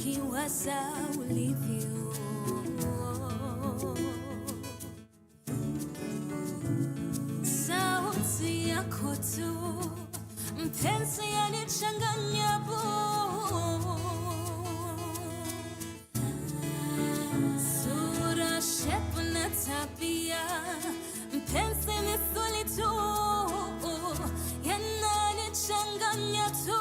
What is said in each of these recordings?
nikiwaza ulivyo. Sauti yako tu mpenzi yanichanganya bu. Sura, shepu na tabia mpenzi misuli tu yananichanganya tu.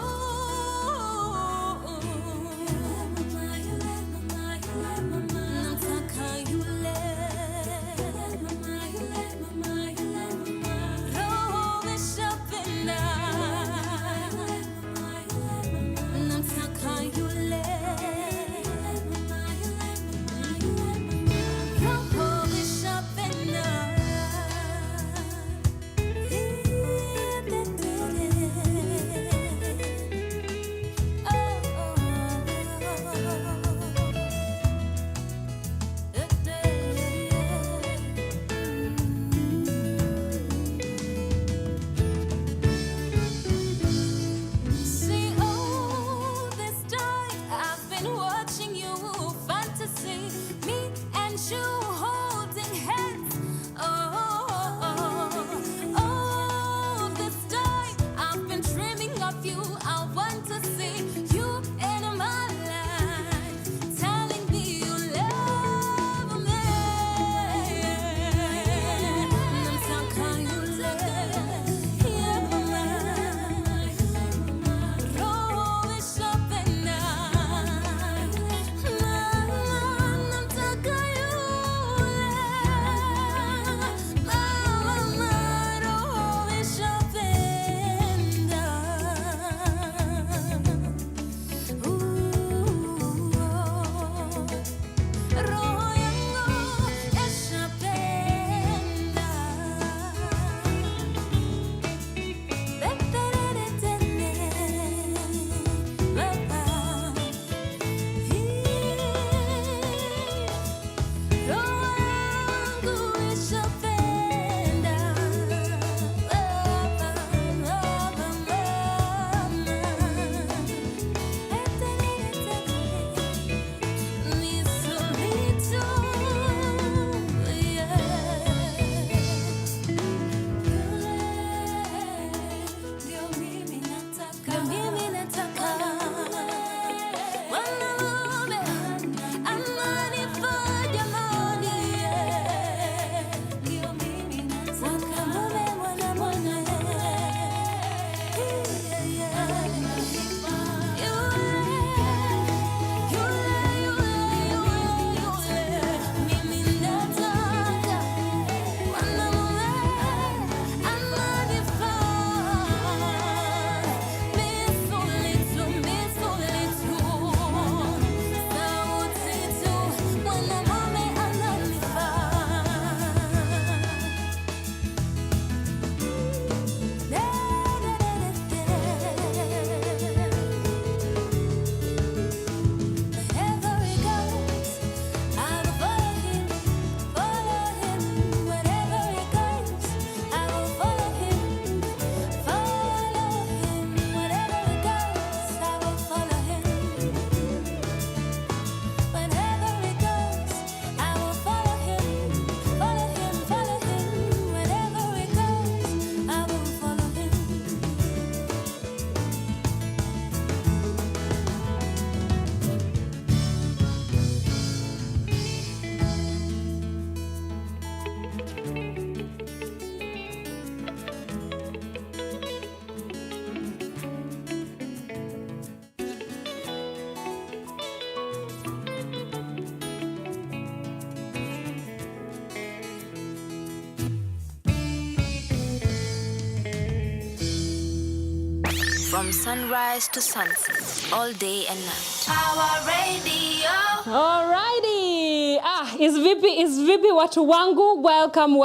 From sunrise to sunset, all day and night. Pawa Radio. Alrighty, Is vipi watu wangu? Welcome.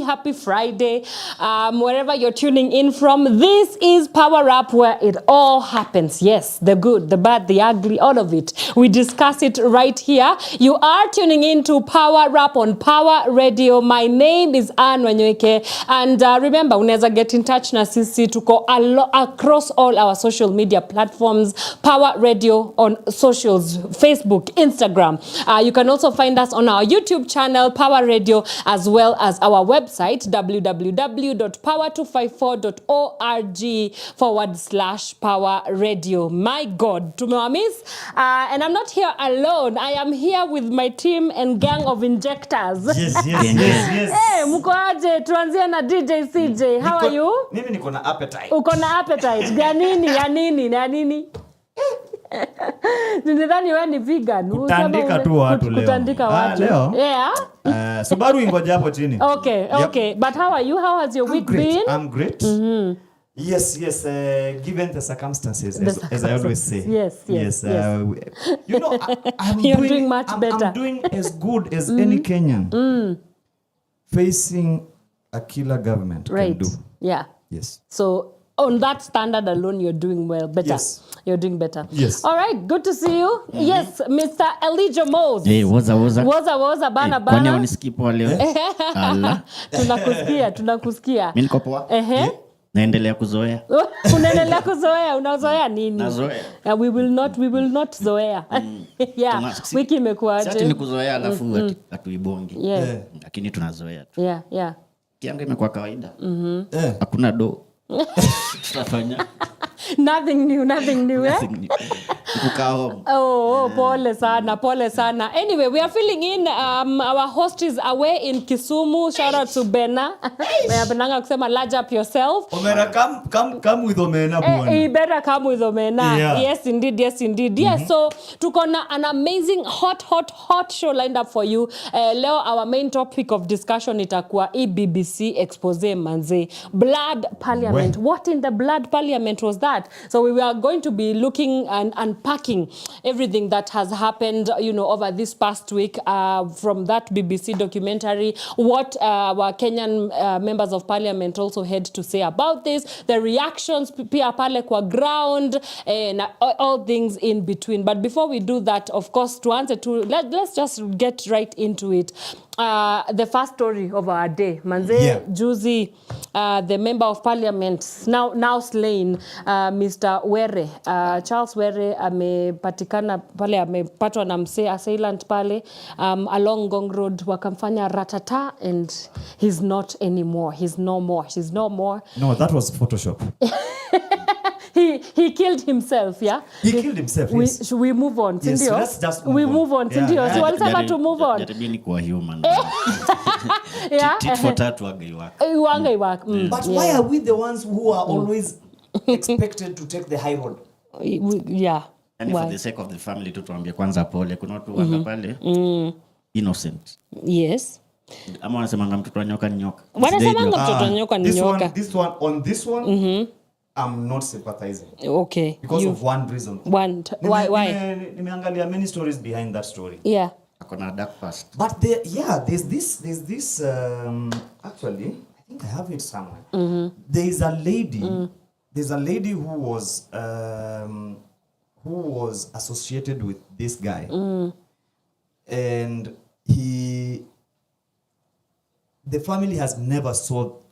Happy Friday. Wherever you're tuning in from, this is Power Up, where it all happens. Yes, the good, the bad, the ugly, all of it. We discuss it right here. You are tuning in to Power Up on Power Radio. My name is Wanyoike, and remember, unaweza get in touch na sisi tuko across all our social media platforms. Power Radio on socials, Facebook, Instagram. You can also find us on our YouTube channel, Power Radio, as well as our website, www.power254.org/Power Radio. My God, tumewamis. And I'm not here alone. I am here with my team and gang of injectors. Yes. Hey, mko aje? Tuanzie na DjCj. How are you? Mimi niko na appetite. Uko na appetite. Ya nini? Nidhani wewe ni vegan. Kutandika tu watu leo. Kutandika watu. Leo? Yeah. Subaru ingoja hapo chini. Okay. But how are you? How has your week been? I'm great. Mm-hmm. Yes. Given the circumstances, as I always say. Yes. You know, You're doing much better. I'm doing as good as any Kenyan facing a killer government can do. Yeah. Yes. So on that standard alone, you're doing better. Yes. You're doing better. Yes. All right. Good to see you. Mm-hmm. Yes, Mr. Elijah Mose. Hey, woza. Bana. Kwani unisikipo leo? Ala. Tunakusikia. Mimi niko poa. Naendelea kuzoea. Unaendelea kuzoea? Unazoea nini? Nazoea. We will not zoea. Yeah. Wiki imekuaje? Sasa ni kuzoea alafu hatuibongi. Yeah. Lakini tunazoea tu. Yeah. Kiangu imekuwa kawaida. Hakuna do. Tutafanya. Nothing new. Kukao. Pole sana. Anyway, we are filling in. Our host is away in Kisumu. Shout out to Bena. Benanga kusema large up yourself. Omena, come with Omena bwana. You better come with Omena. Yeah. Yes, indeed. Yes, so tuko na an amazing hot show lined up for you. Leo our main topic of discussion itakuwa BBC expose manze. Blood Parliament. What in the Blood Parliament was that? So we are going to be looking and unpacking everything that has happened, over this past week from that BBC documentary, what our Kenyan members of parliament also had to say about this, the reactions pia pale kwa ground, and all things in between. But before we do that, of course, let's just get right into it. The first story of our day, manze, juzi, the member of parliament now slain, Mr. Were, Charles Were amepatikana pale, amepatwa na msee assailant pale along Ngong Road, wakamfanya ratata, and he's not anymore. He's no more. No, that was Photoshop. He killed himself, yeah? He killed himself, yes. Should we move on, yes, sindio? Let's just move on, sindio? Yeah. So walisema to move on. Jaribieni kuwa human. Yeah. Tit for tat wagaiwaka. But why are we the ones who are always expected to take the high road? Yeah. And for the sake of the family tuambie kwanza pole. Kuna watu wanga pale innocent. Yes. Ama wanasemanga mtoto wa nyoka ni nyoka. Wanasemanga mtoto wa nyoka ni nyoka. This one, I'm not sympathizing. Okay. Because of one reason. Why? Nimeangalia many stories behind that story. Yeah. Akona dark past. But there's this actually, I think I have it somewhere. There's a lady who was associated with this guy. And the family has never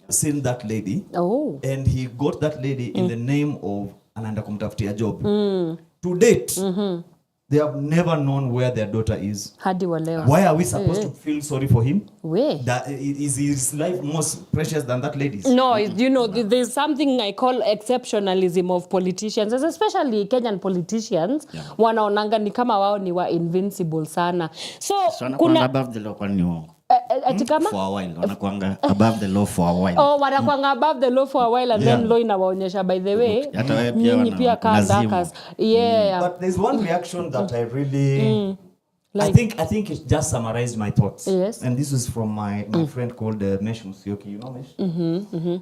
seen that lady. And he got that lady in the name of anaenda kumtafutia job. To date, they have never known where their daughter is. Hadi wa leo. Why are we supposed to feel sorry for him? That is his life more precious than that lady's? No, there's something I call exceptionalism of politicians, especially Kenyan politicians. Wanaonanga ni kama wao ni wa invincible sana. So kuna above the law kwa ni uongo. For a while, wanakuanga above the law for a while. Wanakuanga above the law for a while, and then law inawaonyesha, by the way, nyinyi pia kandakas. Yeah. But there's one reaction that I really I think it just summarized my thoughts. Yes. And this is from my friend called Mesh Musyoki. You know Mesh?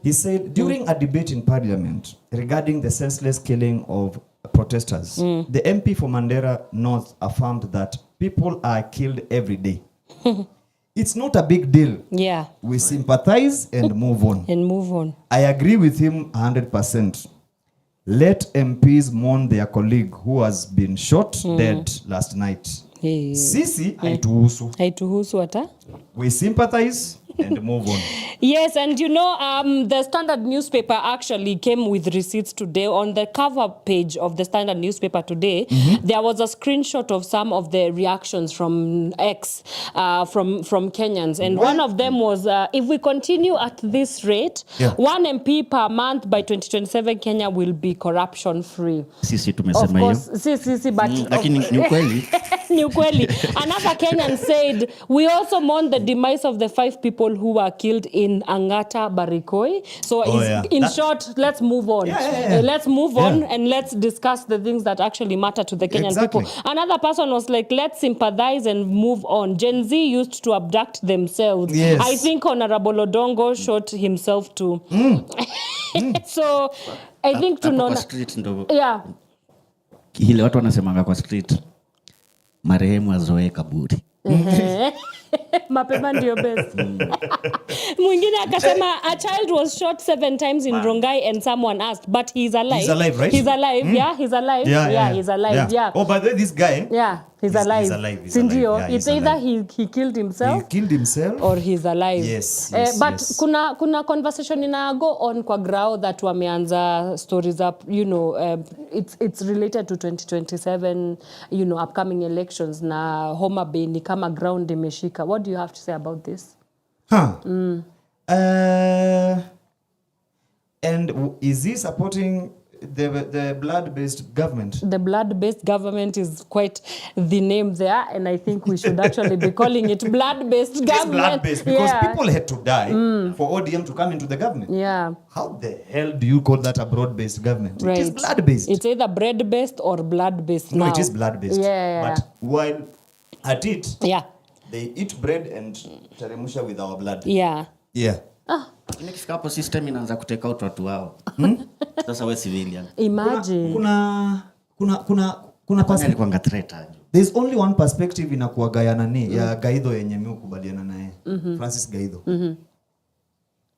He said, during a debate in parliament regarding the senseless killing of protesters. The MP for Mandera North affirmed that people are killed every day. It's not a big deal. Yeah. We sympathize and move on. And move on. I agree with him 100%. Let MPs mourn their colleague who has been shot dead last night. Hey. Sisi haituhusu. Haituhusu hata. We sympathize and move on. Yes, and you know, the Standard newspaper actually came with receipts today. On the cover page of the Standard newspaper today, there was a screenshot of some of the reactions from X, from Kenyans. And one of them was, if we continue at this rate, 1 MP per month by 2027, Kenya will be corruption-free. Sisi tumesema hiyo. Of course, but... Lakini ni ukweli. Ni ukweli. Another Kenyan said, we also mourn the demise of the 5 people who were killed in Angata Barikoi. So in short, let's move on. Let's move on and let's discuss the things that actually matter to the Kenyan people. Another person was like, let's sympathize and move on. Gen Z used to abduct themselves. Yes. I think Honorable Odongo shot himself too. So I think tunaona street ndo. Yeah. Ile watu wanasemanga kwa street, marehemu azoe kaburi. Mapema ndio best. Mwingine akasema a child was shot 7 times in Rongai and someone asked, but he's alive. He's alive, right? He's alive. Yeah, he's alive. Yeah, he's alive. Yeah. Oh, but this guy. Yeah, he's alive. He's alive. Sindio, Yeah, it's either he killed himself. He killed himself. Or he's alive. Yes. But kuna conversation ina go on kwa grao that wameanza stories up, you know, it's related to 2027, you know, upcoming elections na Homa Bay ni kama ground imeshika. What do you have to say about this? And is he supporting the blood-based government? The blood-based government is quite the name there, and I think we should actually be calling it blood-based government. It's blood-based because people had to die for ODM to come into the government. Yeah. How the hell do you call that a broad-based government? Right. It is blood-based. It's either bread-based or blood-based now. No, it is blood-based. Yeah. But while at it, yeah, they eat bread and teremusha with our blood. Yeah. Yeah. Nikifika hapo system inaanza kuteka out watu wao. Sasa wewe civilian. Imagine. Kuna alikuwa threat. There's only one perspective inakuwa ya nani ya Gaidho yenye mimi kubaliana naye. Francis Gaidho.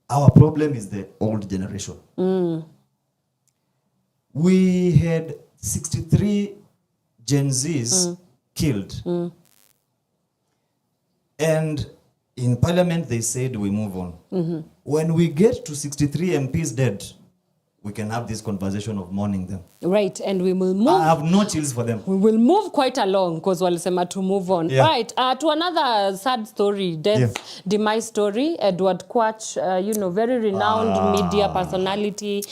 Our problem is the old generation. We had 63 Gen Zs killed. And in parliament they said we move on. When we get to 63 MPs dead, we can have this conversation of mourning them. Right, and we will move. I have no chills for them. We will move quite along because walisema to move on. Yeah. Right, to another sad story, demise story. Edward Kwach, you know, very renowned media personality.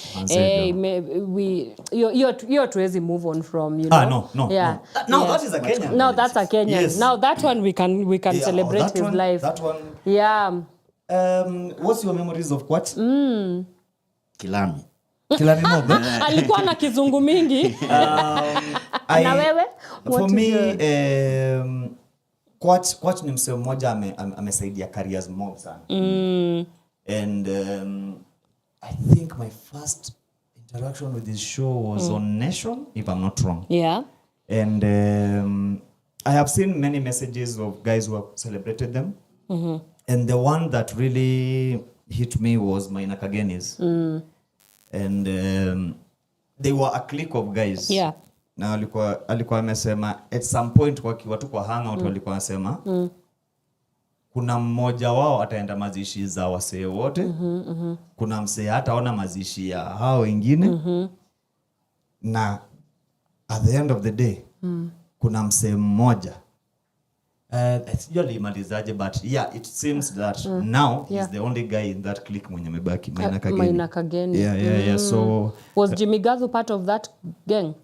You're to move on from, you know. No. Yeah. Now that is a Kenyan. Now that's a Kenyan. Yes. Now that one we can celebrate his life. That one. Yeah. What's your memories of Kwach? Kilami. Kilami mob. Alikuwa na kizungu mingi. Na wewe? For me, Kwach ni msee mmoja amesaidia careers mob sana. And I think my first interaction with this show was on Nation, if I'm not wrong. Yeah. And I have seen many messages of guys who have celebrated them. And the one that really hit me was Maina Kagenis. And they were a clique of guys. Yeah. Na alikuwa amesema at some point wakiwa tu kwa hangout walikuwa wanasema kuna mmoja wao ataenda mazishi za wasee wote. Kuna msee hataona mazishi ya hao wengine. Na at the end of the day kuna msee mmoja sijui imalizaje, but yeah, it seems that now he's the only guy in that clique mwenye amebaki, Maina Kageni. Yeah. So was Jimmy Gathu part of that gang?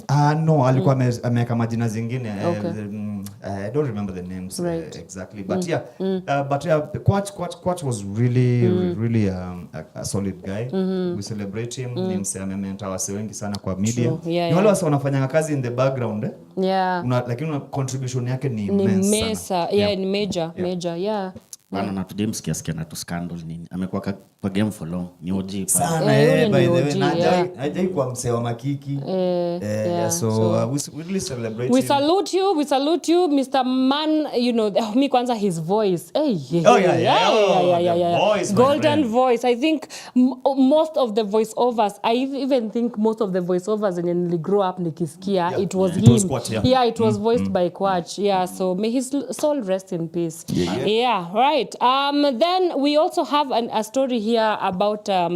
No, alikuwa ameweka majina zingine. Okay. I don't remember the names exactly, but Kwach was really a solid guy. We celebrate him. Ni msee amementa wase wengi sana kwa media. Ni wale wase wanafanya kazi in the background. Yeah. Lakini contribution yake ni immense sana. Yeah, ni major, yeah. Bana na today msikia na tu scandal nini. Amekuwa kwa game for long. Ni OG pale. Sana by the way najai kwa msee wa makiki. So we really celebrate we him. salute you Mr. Man, you know, me kwanza his voice. Voice, golden voice. I think most of the voiceovers, I even think most of the voiceovers when you grow up nikisikia, it was him. It was Kwach, it was voiced by Kwach. So may his soul rest in peace. Right. Then we also have a story here about a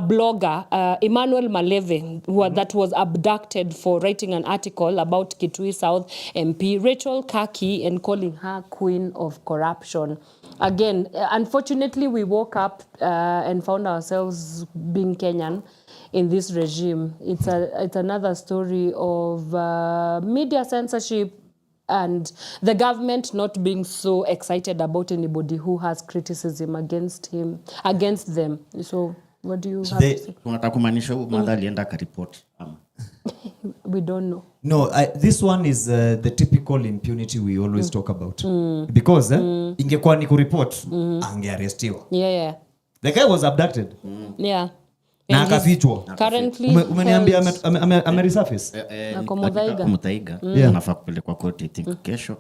blogger, Emmanuel Maleve, that was abducted for writing an article about Kitui South MP Rachel Kaki and calling her queen of corruption. Again, unfortunately, we woke up and found ourselves being Kenyan in this regime. It's another story of media censorship and the government not being so excited about anybody who has criticism against them. So what do you have to say? Unataka kumaanisha mother alienda ka report. We don't know. No, this one is the typical impunity we always talk about. Because ingekuwa ni kureport angearestiwa. The guy was abducted. Na akafichwa. Currently umeniambia ameresurface. Mutaiga. Anafaa kupelekwa court I think kesho.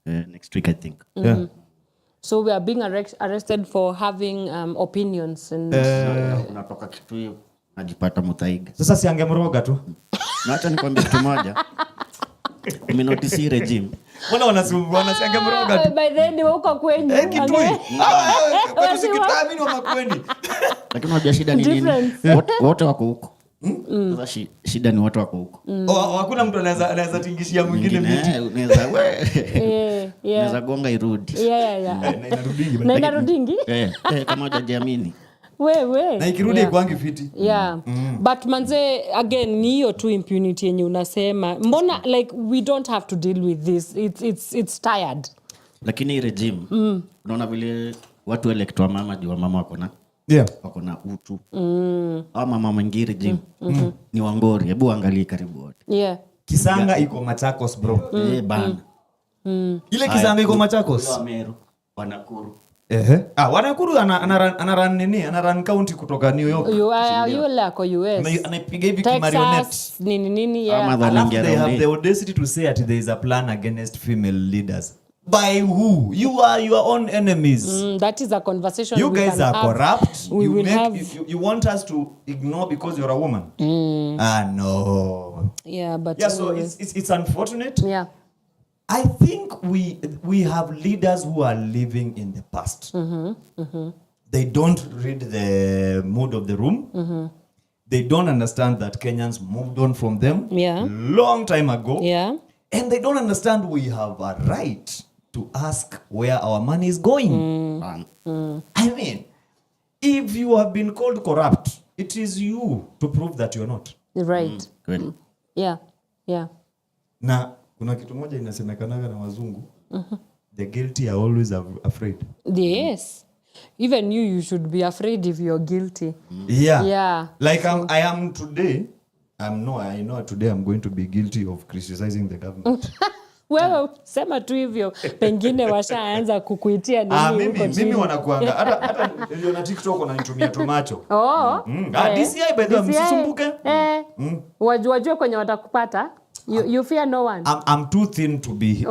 Next week I think. So we are being arrested for having opinions and unatoka kitu hiyo najipata Mutaiga. Sasa si angemroga tu. Na acha nikwambie kitu moja. Umenotice regime. Mbona wanasumbuana si angemroga tu. By then wako kwenye. Kitui. Kwa sikitaamini wa makweni. Lakini unajua shida ni nini? Wote wako huko. Sasa shida ni watu wako huko. Hakuna mtu anaweza tingishia mwingine miti. Unaweza unaweza gonga irudi. Na inarudingi? Kama hujajiamini. Wewe. Na ikirudi kwangi fiti. But manze again ni hiyo tu impunity yenye unasema. Mbona like we don't have to deal with this. It's tired. Lakini regime unaona vile watu electwa mama juu mama wako na wako na utu. Au mama mwingine regime ni Wangori. Hebu angalie karibu wote. Kisanga iko Machakos bro. Bana. Ile Kisanga iko Machakos. Meru, Wanakuru. Wanakuru anaran county kutoka New York. Yule ako US. Anapiga hivi kimarionette. Nini They have the audacity to say that there is a plan against female leaders. By who? You are your own enemies. That is a conversation you guys are corrupt. You want us to ignore because you're a woman. No. But so it's unfortunate. I think we have leaders who are living in the past. They don't read the mood of the room. They don't understand that Kenyans moved on from them long time ago. And they don't understand we have a right to ask where our money is going. I mean, if you have been called corrupt, it is you to prove that you're not. Right. Na kuna kitu moja inasemekanaga na wazungu. The guilty are always afraid. Yes. Even you should be afraid if you're guilty. Like I am today. I know today I'm going to be guilty of criticizing the government. Wewe sema tu hivyo pengine washaanza kukuitia nini huko chini. Mimi wanakuanga hata ndio na TikTok wananitumia tomacho. DCI by the way msisumbuke. Wajue kwenye watakupata. You fear no one. I'm too thin to be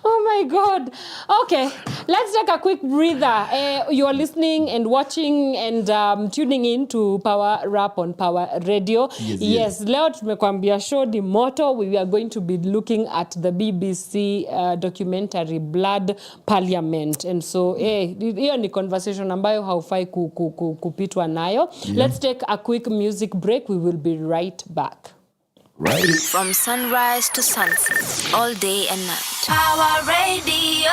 Oh my God. Okay, let's take a quick breather. You are listening and watching and tuning in to Power Rap on Power Radio. Yes. Leo tumekwambia show ni moto. We are going to be looking at the BBC documentary Blood Parliament. And so, hiyo ni conversation ambayo haufai kupitwa nayo. Let's take a quick music break. We will be right back. Right. From sunrise to sunset, all day and night. Power Radio.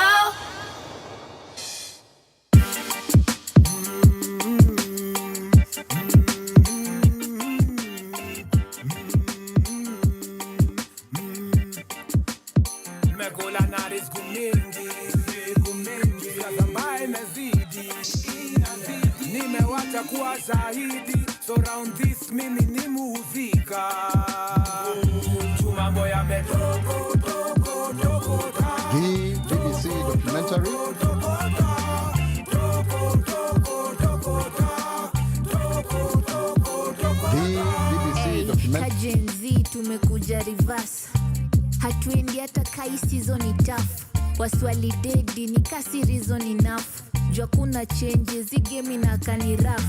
Megola naris gumingi, zambaye mezidi. Nimewacha kuwa zaidi, so round this mimi ni muzika. Mambo ya metoko, DjCj Kajenzi tumekuja reverse. Hatuendi hata kai season ni tough. Waswali dedi ni kasi reason enough. Jua kuna changes, game na kani rough.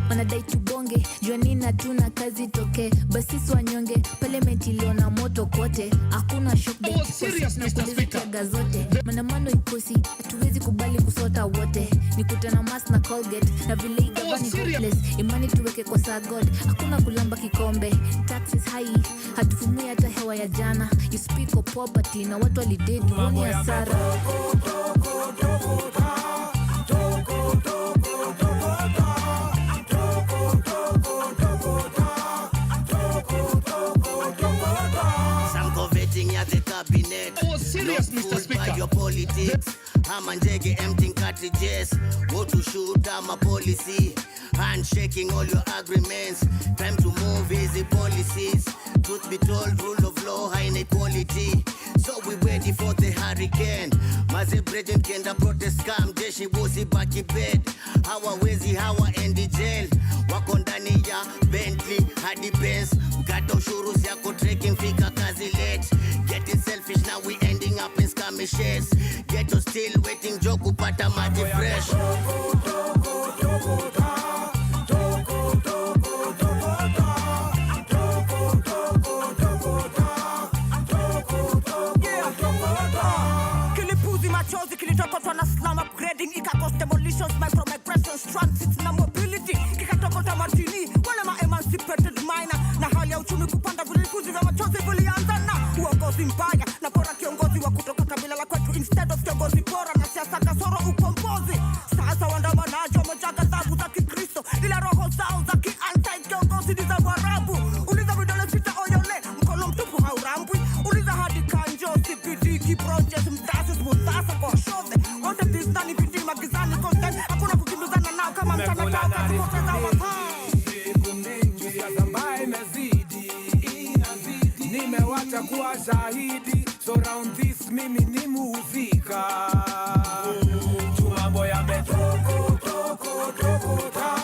Wanadai tubonge, jua nina tuna kazi toke. Basi swanyonge, parliament iliona moto kote. Hakuna shock day, serious Mr. Speaker. Gazote. Manamano ikosi, hatuwezi kubali kusota wote. Nikutana mask na Colgate, na vile igavani hopeless. Imani tuweke kwa saa God, hakuna kulamba kikombe. Taxes high, hatufumui hata hewa ya jana. You speak of poverty, na watu walidedi, woni hasara. Serious, Mr. Speaker. Your politics. I'm a njege emptying cartridges. Go to shoot, I'm a policy. Handshaking all your agreements. Time to move easy policies. Truth be told, rule of law, high inequality. So we ready for the hurricane. Mazi Bridget kenda protest scam. Jeshi bosi baki bed. Hawa wezi hawa endi jail. Wako ndani ya Bentley hadi Benz. Mkata ushuru yako trekking fika kazi late. Getting selfish now we ending up in skirmishes. Ghetto still waiting joke kupata maji fresh. Kilipuzi machozi kilitokotwa na slum upgrading. Ika-cause demolitions, micro-migrations, transit na mobility. Kikatokota martini, wale ma-emancipated minor. Na hali ya uchumi kupanda vilipuzi vya machozi vilianza na uongozi mbaya. Na bora kiongozi wa kutoka kabila la kwetu instead of kiongozi bora na siasa kasoro ukombozi. Sasa waandamanaji wamejaa ghadhabu za Kikristo, ila roho zao za ki-anti kiongozi ni za Waarabu. Uliza vidole sita oyole, mkono mtupu haurambwi. Uliza hadi kanjo, CPD, kiprojes, mtasis, mutasa kwa shode. Wote tisnani bidii magizani content. Hakuna kukimbizana nao kama mchana kao katikoteza wakao. Siku mingi siasa mbaya imezidi. Nimewacha kuwa shahidi. So round this mimi ni muzika. Tumambo ya metoko, toko, toko, ta.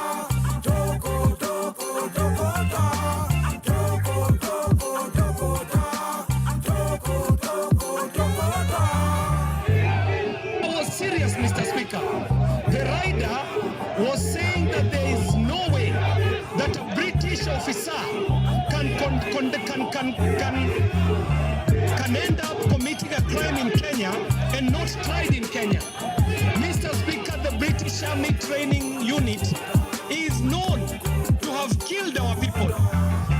Toko, toko, toko, ta. Toko, toko, toko, ta. Toko, toko, toko, ta. I was serious, Mr. Speaker. The rider was saying that there is no way that a British officer can end up committing a crime in Kenya and not tried in Kenya. Mr. Speaker, the British Army Training Unit is known to have killed our people.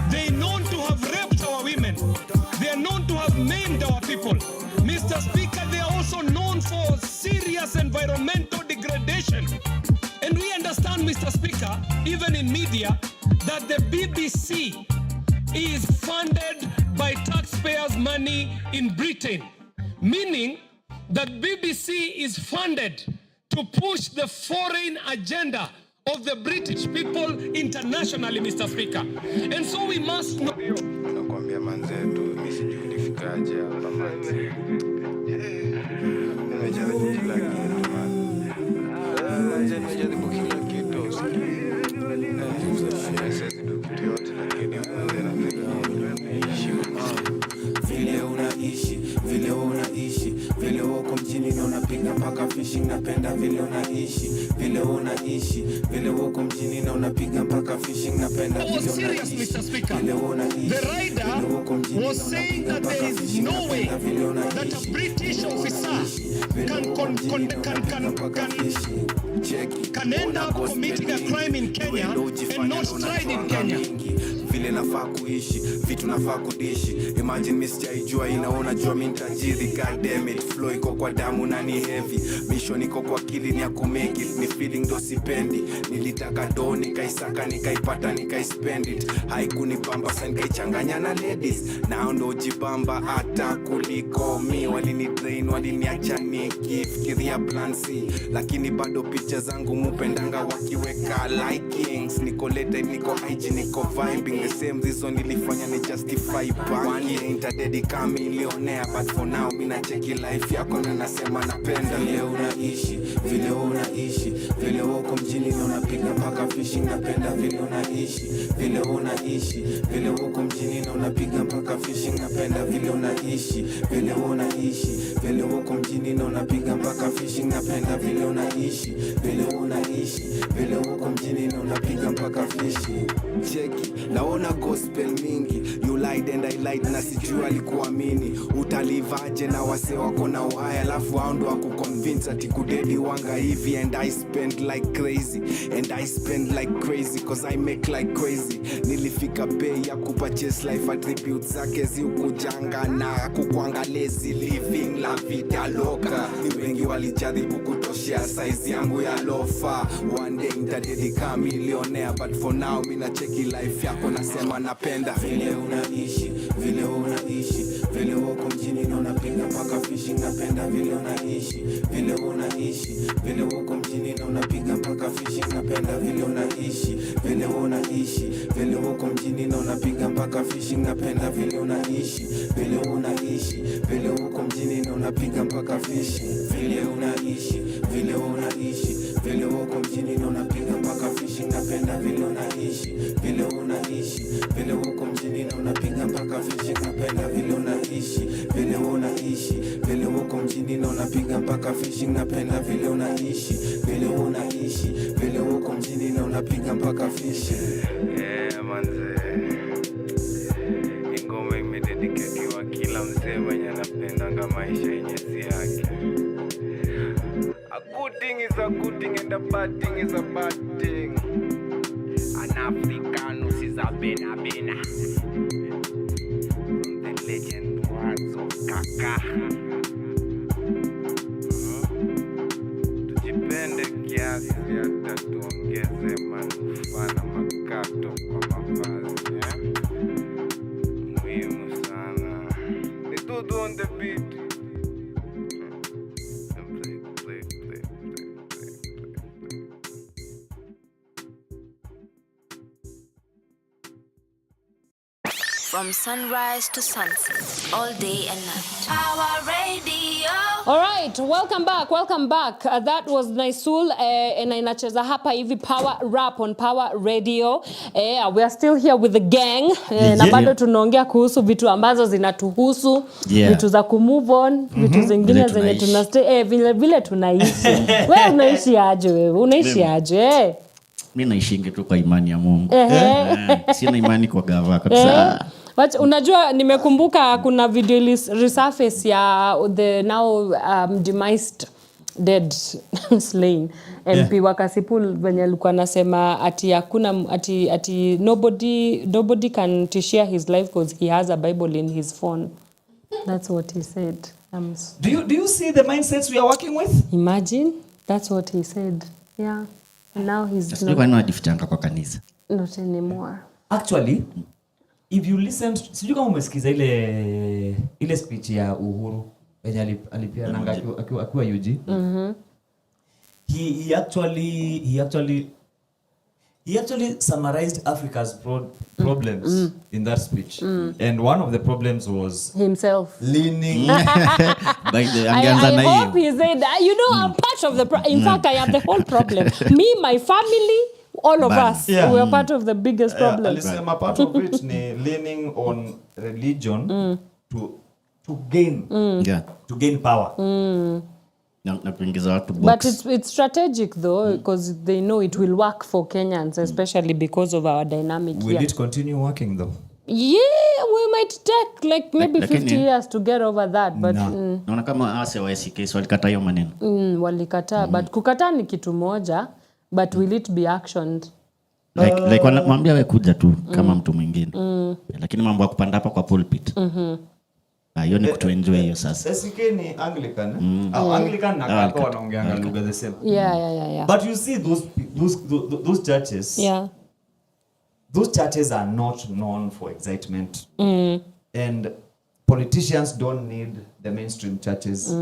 They are known to have raped our women. They are known to have maimed our people. Mr. Speaker, they are also known for serious environmental degradation. And we understand, Mr. Speaker, even in media, that the BBC is funded by taxpayers' money in Britain, meaning that BBC is funded to push the foreign agenda of the British people internationally, Mr. Speaker. And so we must know. Nakwambia manzetu, mimi sijui nifikaje hapa manze. Nimejaribu kila kitu man. Nimejaribu kila kitu. Sasa ndio kitu yote lakini manze napiga vile unaishi, vile uko mjini na unapiga mpaka fishing. Napenda vile unaishi, vile unaishi, vile uko mjini na unapiga mpaka fishing. Napenda vile unaishi, vile unaishi. The rider was saying that there is no way that a British officer can end up committing a crime in Kenya and not tried in Kenya. Vile nafaa kuishi, vitu nafaa kudishi. Imagine mimi sijaijua, inaona jua mimi tajiri. God damn it, flow iko kwa damu na ni heavy. Mission iko kwa akili ni ya kumake it. Ni feeling ndo sipendi. Nilitaka do nikaisaka nikaipata nikaispend it. Haikunipamba sana nikaichanganya na ladies. Nao ndo jibamba hata kuliko mi. Walini drain, waliniacha nikifikiria plan C. Lakini bado picha zangu mupendanga wakiweka likings. Niko late, niko IG, niko vibing. The same reason ilifanya ni justify bang. One year intadedi kama millionaire, but for now mina cheki life yako na nasema napenda vile unaishi, vile unaishi, vile uko mjini na unapiga mpaka fishing. Napenda vile unaishi, vile unaishi, vile uko mjini na unapiga mpaka fishing. Napenda vile unaishi, vile unaishi, vile uko mjini na unapiga mpaka fishing. Napenda vile unaishi, vile unaishi, vile uko mjini na unapiga mpaka fishing. Cheki, naona gospel mingi, you lied and I lied na sijui alikuamini. Utalivaje na wase wako na uhaya, alafu hao ndo wakuconvince ati kudedi wanga hivi. And I spend like crazy, and I spend like crazy, cause I make like crazy. Nilifika bei ya kupurchase life attributes zake ziukujanga na kukwanga lazy, living la vida loca. Ni wengi walijaribu kutoshea size yangu ya lofa. One day nitadedika millionaire, but for now mina cheki life yako nasema napenda vile unaishi, vile unaishi, vile uko mjini na unapiga mpaka fishing. Napenda vile unaishi, vile unaishi, vile uko mjini na unapiga mpaka fishing. Napenda vile unaishi, vile unaishi, vile uko mjini na unapiga mpaka fishing. Napenda vile unaishi, vile unaishi, vile uko mjini na unapiga mpaka fishing. Vile unaishi, vile unaishi, vile uko mjini na unapiga mpaka fishing. Napenda vile unaishi, vile unaishi, vile uko mjini na unapiga mpaka fishing. Napenda vile unaishi, vile unaishi, vile uko mjini na unapiga mpaka fishing. Napenda vile unaishi, vile unaishi, vile uko mjini na unapiga mpaka fishing. Manze, ingoma imedediketiwa kila mzee mwenye anapendanga maisha yenye si yake. A good thing is a good thing and a bad thing is a bad thing. An Africanus is a bena bena. From the legend words of Kaka. Tujipende kiasi hata tuongeze manufaa na makato kwa mavazi. Muhimu sana. Ni Dudu on the beat. From sunrise to sunset, all day and night. Power Radio. All right, welcome back. That was Naisul na inacheza hapa hivi Power Rap on Power Radio. We are still here with the gang. Na bado tunaongea kuhusu vitu ambazo zinatuhusu, vitu za kumove on, vitu zingine zenye tunastay vile tunaishi. Wewe unaishi aje wewe? Unaishi aje? Mimi naishingi tu kwa imani ya Mungu. Sina imani kwa gava kabisa. But unajua nimekumbuka kuna video resurface ya the now demised dead slain MP Wakasipul venye alikuwa anasema ati hakuna ati nobody can share his life because he has a Bible in his phone. That's what he said. Do you see the mindsets we are working with? Imagine, that's what he said. Yeah. And now he's not anymore. Actually, if you listen, sijui kama umesikiza ile speech ya Uhuru yenye alipiana akiwa UG. He actually summarized Africa's problems in that speech. And one of the problems was himself leaning by the I hope he said, I'm part of the in fact I am the whole problem. Me, my family, all of us, we are part of the biggest problem. Alisema part of it ni leaning on religion to gain power. But it's strategic though, because they know it will work for Kenyans, especially because of our dynamic Will it continue working though? Yeah, we might take like maybe 50 years to get over that, but naona kama ase wa SK walikataa hiyo maneno. Walikataa, but kukataa ni kitu moja, but will it be actioned? Like wanamwambia wewe kuja tu kama mtu mwingine. Lakini mambo ya kupanda hapa kwa pulpit. Hiyo ni kutuenjoy hiyo sasa. SK ni Anglican. Anglican na Catholic wanaongeanga lugha the same. Yeah. But you see those churches. Yeah. Those churches are not known for excitement. And politicians don't need the mainstream churches.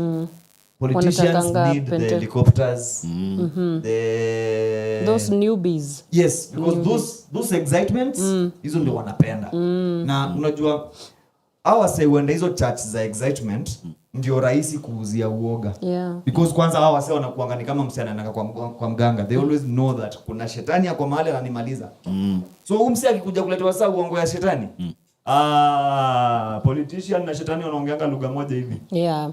Politicians need the helicopters. Those newbies. Yes, because those excitements hizo ndio wanapenda. Na unajua hawa say when hizo church za excitement ndio rahisi kuuzia uoga. Because kwanza hawa say wanakuanga ni kama msichana anaenda kwa mganga. They always know that kuna shetani yako mahali ananimaliza. So msi akikuja kuletewa saa uongo ya shetani Politician na shetani wanaongeanga lugha moja hivi. Yeah.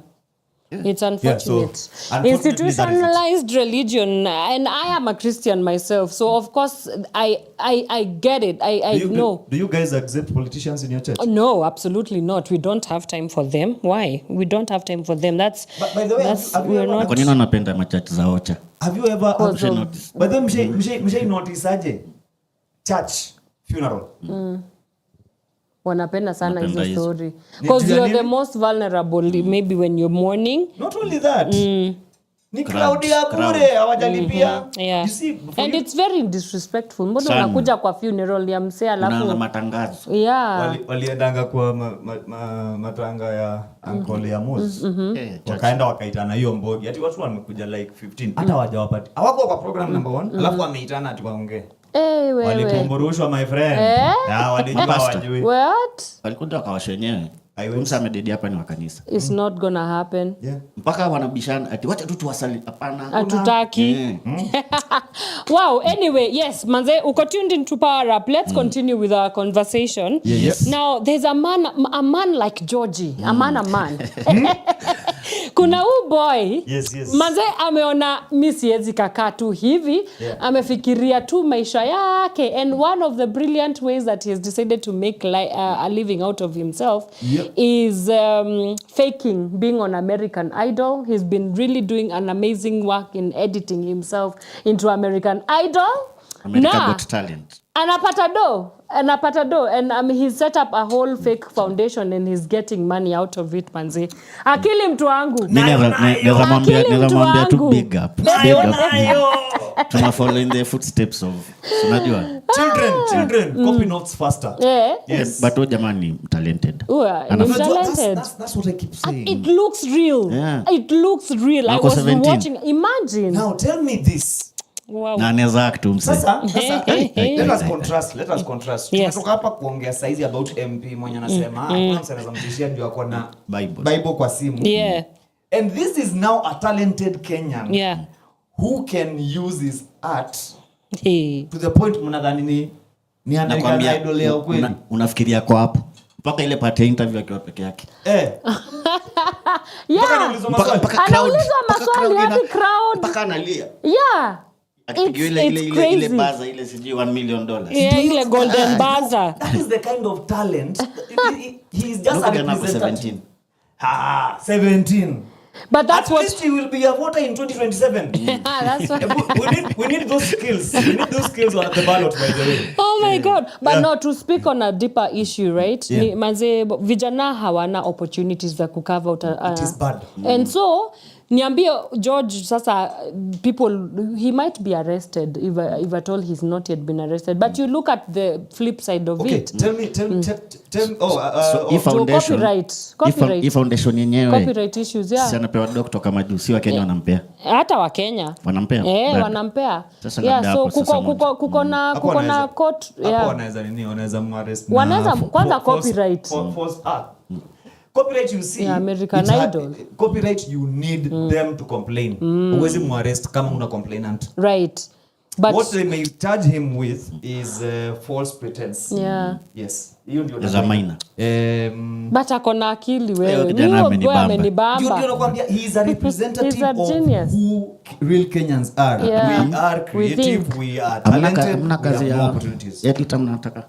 It's unfortunate. So, institutionalized religion, and I am a Christian myself, so of course I get it. I know. Do you guys accept politicians in your church? No, absolutely not. We don't have time for them. Why? We don't have time for them. That's But by the way, we're not. Kwa nini wanapenda machachi za ocha? Have you ever noticed? But then mshay notice aje church funeral? Wanapenda sana hizo hizo. story because you're the most vulnerable maybe when you're mourning. Not only that. Ni crowd ya bure hawajalipia. Yeah. You see, and it's very disrespectful. Mbona unakuja kwa funeral ya msee alafu Unaanza matangazo. Yeah. Waliendanga kwa matanga ya uncle ya Mos. Wakaenda wakaitana hiyo mbogi. Ati watu wamekuja like 15. Hata hawajawapati. Hawako kwa program number 1. Alafu wameitana ati waongee. Wewe. Walipomborushwa my friend. Walijua wajui. What? Walikuja wakawasha wenyewe. Msa amededi hapa ni wa kanisa. It's not gonna happen. Yeah. Mpaka wanabishana ati wacha tu tuwasali hapana. Hatutaki. Wow, anyway, yes, manze, uko tuned into Power Up. Let's continue with our conversation. Yes. Now, there's a man like Georgie. A man. Kuna huyu boy. Yes. Manze ameona mimi siwezi kakaa tu hivi. Amefikiria tu maisha yake, and one of the brilliant ways that he has decided to make a living out of himself is faking being on American Idol. He's been really doing an amazing work in editing himself into American Idol. America Got Talent. Anapata do, and he's set up a whole fake foundation and he's getting money out of it, manzi. Akili mtu wangu. Neza mwambia tu big up. Tuna follow in the footsteps of unajua. Children copy notes faster. Yes. But jamani talented. Talented. That's what I keep saying. It looks real. Yeah. It looks real. I was 17. Watching. Imagine. Now tell me this. Wow. Na anaweza act mse. Sasa let us contrast. Tunatoka hapa kuongea saizi about MP mwenye anasema hakuna mtu anaweza mtishia juu ako na Bible kwa simu. Yeah. And this is now a talented Kenyan. Yeah. Who can use his art to the point mnadhani ni American Idol ya ukweli. Unafikiria kwa hapo mpaka ile part ya interview akiwa peke yake. Anaulizwa maswali hadi crowd. Mpaka analia. Yeah. Ile baza ile sijui $1 million. Yeah, ile golden baza. That is the kind of talent. He is just a representative. 17. But that's at least he will be a voter in 2027. That's what we need those skills. We need those skills on the ballot, by the way. Oh my God. But no, to speak on a deeper issue, right? Manze vijana hawana opportunities za kukava out. It is bad. And so niambie George sasa people he might be arrested if at all he's not yet been arrested, but you look at the flip side of it. Tell me If foundation yenyewe copyright issues si anapewa doctor kama juu si wa Kenya wanampea hata wa Kenya wanampea wanampea so kuko na court hapo wanaweza muarrest wanaweza kwanza copyright copyright you see American Idol copyright you need them to complain uwezi muarrest kama una complainant right. But what they may charge him with is false pretense. Yes. Hiyo ndio za minor. But akona akili wewe. Ni amenibamba. Ndio nakwambia he is a representative of who real Kenyans are. Yeah. We are creative, we are talented, mna kazi ya opportunities. Editor mnataka.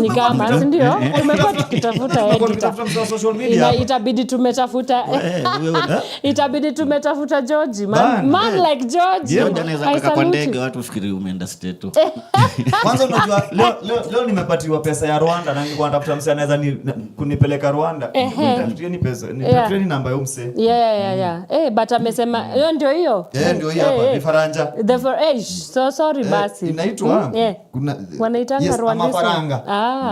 Ni kama ndio umekuwa tukitafuta editor. Social media. Itabidi tumetafuta George. Man like George. George anaweza kaka kwa ndege watu fikiri umeenda state tu. Kwanza unajua leo nimepatiwa pesa ya Rwanda na nilikuwa natafuta mse anaweza kunipeleka Rwanda. Nitafutie ni pesa. Nitafutie namba ya mse. Yeah. But amesema hiyo ndio hiyo. Ndio hiyo hapa ni faranja. The for so sorry basi. Inaitwa kuna wanaitanga Rwanda. Amafaranga.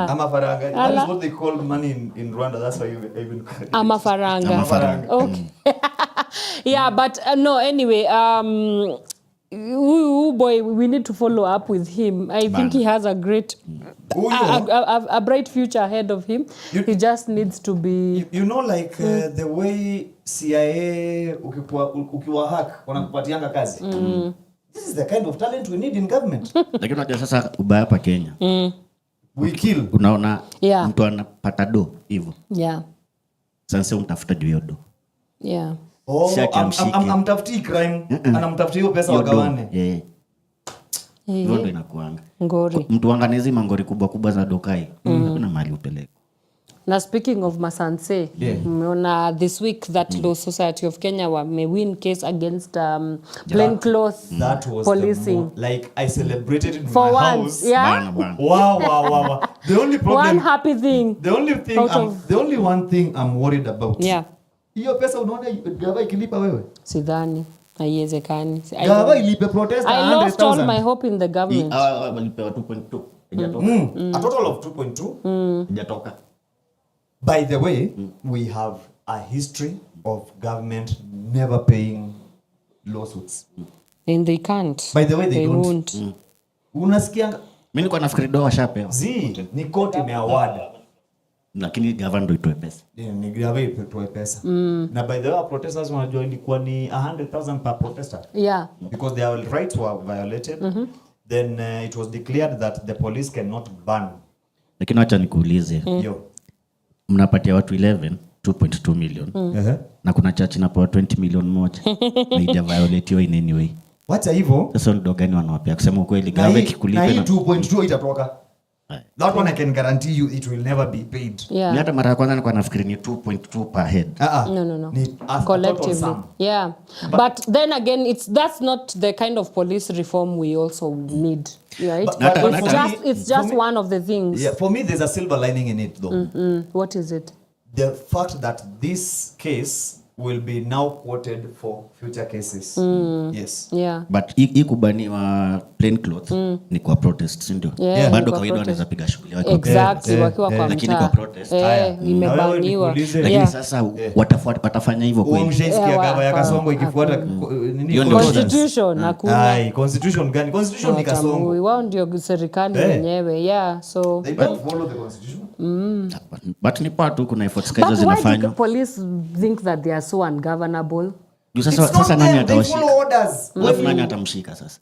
Amafaranga. That is what they call money in Rwanda. That's why you even Amafaranga. Okay. Yeah, but no anyway boy we need to follow up with him. I think he has a great a bright future ahead of him. He just needs to be like the way CIA ukiwa hack wanakupatianga kazi. Mm. This is the kind of talent we need in government. Lakini unajua sasa ubaya hapa Kenya. we kill. Unaona Yeah. mtu anapata do hivyo. Yeah. Sasa umtafuta juu ya do. Yeah. Oh, Si ati amshike. amtafuti crime, anamtafutia hiyo pesa Hiyo do. wagawane. Hivyo ndo inakuanga. Ngori. Mtu anganizi mangori kubwa kubwa za dokai. Kuna mahali upeleke. Na speaking of Masanse, umeona this week that Law Society of Kenya may win case against plainclothes That was policing. like I celebrated in For my once, house. yeah. Bana. Wow. The only problem, One happy thing. the only one thing I'm worried about. Yeah. Hiyo pesa unaona gava ikilipa wewe? Sidhani. Haiwezekani. Gava ilipe protest I lost all 100,000. my hope in the government. Walipewa 2.2. Hajatoka. A total of 2.2. Hajatoka. By the way, we have a history of government never paying lawsuits. And they can't. By the way, they don't. won't. Unasikia Mimi niko nafikiri do washapewa. ni court imeaward. Lakini gava ndo itoe pesa. Ni gava itoe pesa. Na by the way, protesters wanajua ilikuwa ni 100,000 per protester. Yeah. Because their rights were violated. Then it was declared that the police cannot ban. Lakini acha nikuulize. Yo. Mnapatia watu 2.2 million. Na kuna church inapewa 20 million moja. Na ija violate yo in any way. Wacha hivyo. Sasa ndo gani wanawapea kusema ukweli gava ikikulipa na 2.2 itatoka. That one I can guarantee you it will never be paid. Yeah. Hata mara ya kwanza nilikuwa nafikiri ni 2.2 per head. No. Ni Collectively. Yeah. But then again, that's not the kind of police reform we also need. Right? It's just one of the things. Yeah, for me there's a silver lining in it though. What is it? The fact that this case will be now quoted for future cases. Yes. Yeah. But ikubaniwa plain clothes ni kwa protest ndio. Yeah, bado kawaida wanaweza piga shughuli wako. Exactly, wakiwa kwa mtaa. Lakini kwa protest imebaniwa. Lakini sasa watafanya hivyo kweli. Umshaisikia gava ya Kasongo ikifuata nini? Constitution hakuna. Ai, constitution gani? Constitution ni Kasongo. Wao ndio serikali wenyewe. Yeah, so they don't follow the constitution. But ni part kuna efforts kazo zinafanywa. But why do police think that they are so ungovernable? Sasa nani atawashika? Nani atamshika sasa?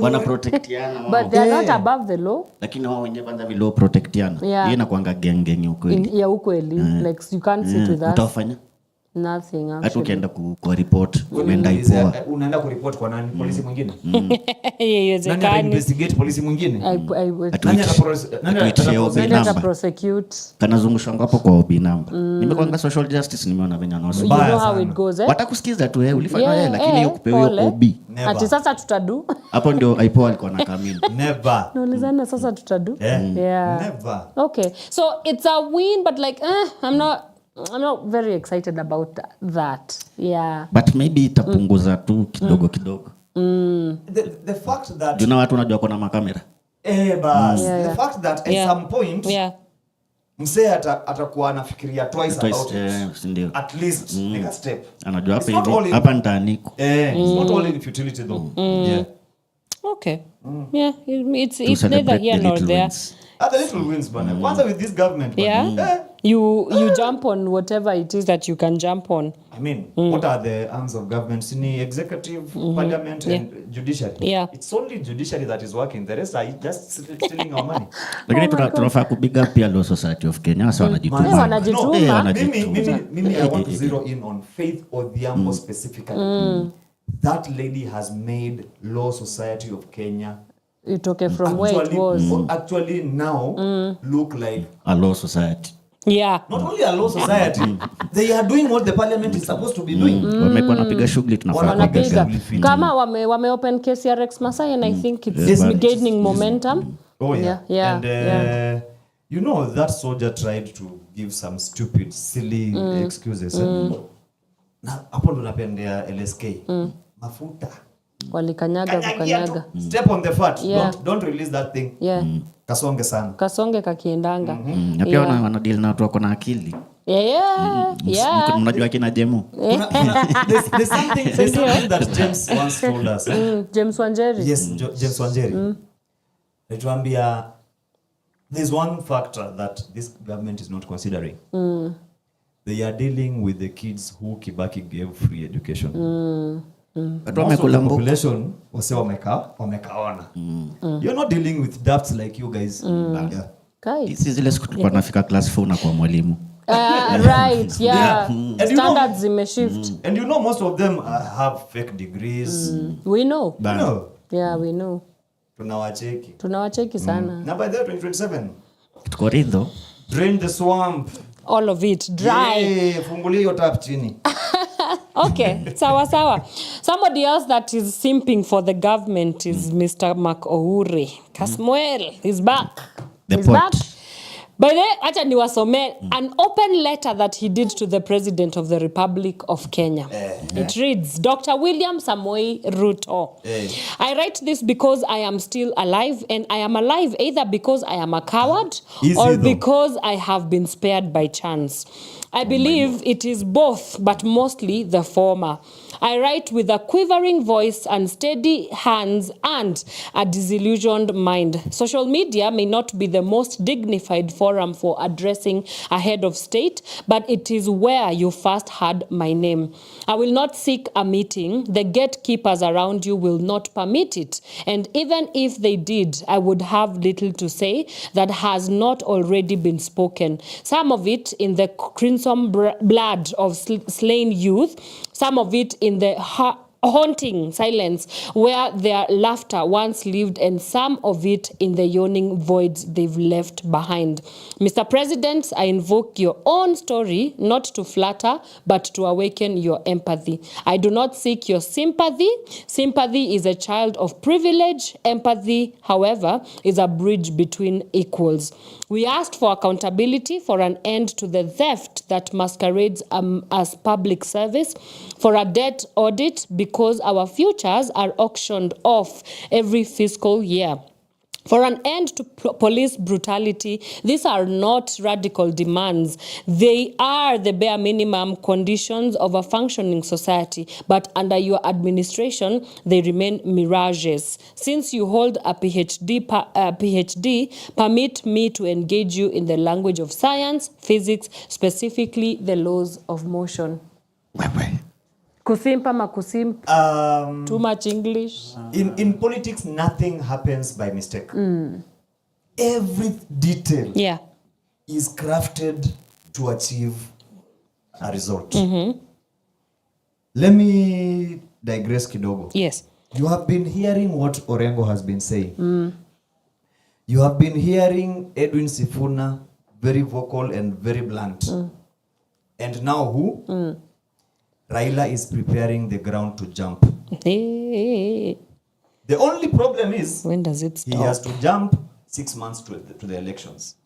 Wana protectiana wao. But they are not above the law. Lakini wao wenyewe kwanza vile protectiana. Hiyo inakuanga genge ukweli. Ya ukweli. Like you can't sit with us. Utafanya? Nothing actually. Hata ukienda ku report unaenda ipoa. Unaenda ku report kwa nani? Polisi mwingine? Haiwezekani. Nani investigate polisi mwingine? Nani ata prosecute? Kanazungushwa hapo kwa OB number. Nimekwanga social justice nimeona venye You know how it goes, eh? Watakusikiza tu ulifanya lakini hiyo kupewa hiyo OB. Ati sasa tutadu. Hapo ndio ipoa alikuwa na kamini. Never. Naulizana sasa tutadu. Yeah. Never. Okay. So it's a win but like I'm not very excited about that. Yeah. But maybe itapunguza tu kidogo kidogo. The fact that watu unajua kuna makamera. The fact that at some point msee atakuwa anafikiria twice about it. At least make a step. Anajua hapa nitaaniko. It's not all in futility though. Yeah. Okay. Yeah, it's neither here nor there. The little wins, bana. Kwanza with this government, you jump on whatever it is that you can jump on. I mean, what are the arms of government? Sini executive, parliament, and judiciary. Yeah. It's only judiciary that is working. The rest are just stealing our money. Lakini tunafaa kupiga pia Law Society of Kenya sasa wanajituma. Mimi I want to zero in on Faith Odhiambo specifically. That lady has made Law Society of Kenya from where it was. Actually now look like a law society. Yeah. Not only a law society, they are doing what the parliament is supposed to be doing. Wamekuwa napiga shughuli tunafaa kupiga. Kama wame open case ya Rex Masai and I think it's gaining momentum. Oh yeah. And you know that soldier tried to give some stupid silly excuses. Na hapo ndo napendea LSK. Mafuta. Walikanyaga. Step on the fat. Don't release that thing. Yeah. Kasonge sana. Kasonge kakiendanga. Na pia wana deal na watu wako na akili. Yeah. Mnajua kina Jemu. There's something that James once told us. James Wanyoike. Yes, James Wanyoike. Alituambia there's one factor that this government is not considering. They are dealing with the kids who Kibaki gave free education. But population wase wamekaona. You're not dealing with dafts like you guys. Hizi zile siku tulikuwa nafika class 4 na kwa mwalimu. Right, yeah. Standards zimeshift. And you know most of them have fake degrees. We know. No. Yeah, we know. Tunawacheki sana. Now by the 2027. Tuko ridho. Drain the swamp. All of it dry. Yeah, fungulia hiyo tap chini. Okay, sawa. Somebody else that is simping for the government is Mr. Makoure. Kasmuel, he's back. He's back. By the way, acha niwasome an open letter that he did to the President of the Republic of Kenya. It reads, Dr. William Samoei Ruto. I write this because I am still alive, and I am alive either because I am a coward or because I have been spared by chance. I believe it is both, but mostly the former. I write with a quivering voice and steady hands and a disillusioned mind. Social media may not be the most dignified forum for addressing a head of state, but it is where you first heard my name. I will not seek a meeting. The gatekeepers around you will not permit it. And even if they did, I would have little to say that has not already been spoken. Some of it in the crimson blood of slain youth, some of it in the haunting silence where their laughter once lived, and some of it in the yawning voids they've left behind. Mr. President, I invoke your own story, not to flatter, but to awaken your empathy. I do not seek your sympathy. Sympathy is a child of privilege. Empathy, however, is a bridge between equals. We asked for accountability, for an end to the theft that masquerades as public service, for a debt audit because our futures are auctioned off every fiscal year. For an end to police brutality. These are not radical demands. They are the bare minimum conditions of a functioning society. But under your administration, they remain mirages. Since you hold a PhD, permit me to engage you in the language of science, physics, specifically the laws of motion. Kusimpa makusimp. Too much English. In politics, nothing happens by mistake. Every detail is crafted to achieve a result. Let me digress kidogo. Yes. You have been hearing what Orengo has been saying. You have been hearing Edwin Sifuna, very vocal and very blunt. And now who? Raila is preparing the ground to jump. The only problem is, when does it stop? He has to jump 6 months to the elections.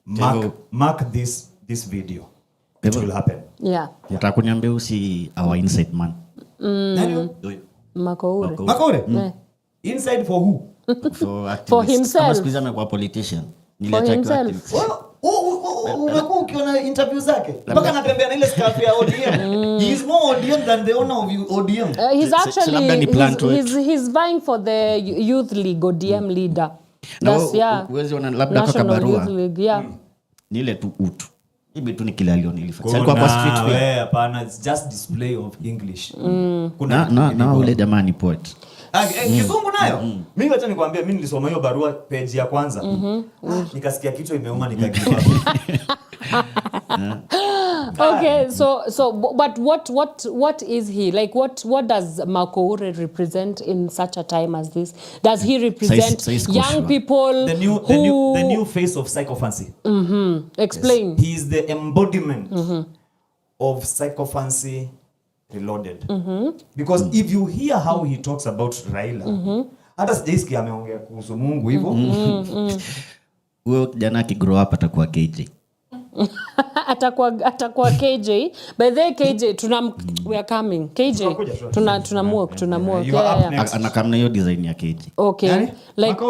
Mark this video. It will happen. Yeah. Utakuniambia usi our inside man. Makoure. Inside for who? For himself. Kama squeeze amekuwa politician. For himself. Unakuwa ukiona interview zake mpaka anatembea na ile scarf ya ODM. He is more ODM than the owner of ODM. He's actually he's vying for the youth league ODM leader. That's uwezi ona labda kwa barua. Ni ile tu utu. Ibi tu ni kile alionilifanya. Alikuwa kwa street fair. Hapana, it's just display of English. Na ule jamani poet. Kizungu nayo. Mimi acha nikwambia, mimi nilisoma hiyo barua page ya kwanza. Nikasikia kichwa imeuma nikagiva. Okay, so but what is he? Like what does Makoure represent in such a time as this? Does he represent young people, the new face of psychophancy? Explain. Yes. He is the embodiment of psychophancy reloaded. Because if you hear how he talks about Raila, hata sijaisikia ameongea kuhusu Mungu hivyo. Huyo kijana akigrow up atakuwa KJ. atakuwa KJ. By the way, KJ we are coming. KJ tunamua. Anakamna hiyo design ya KJ. Okay. Like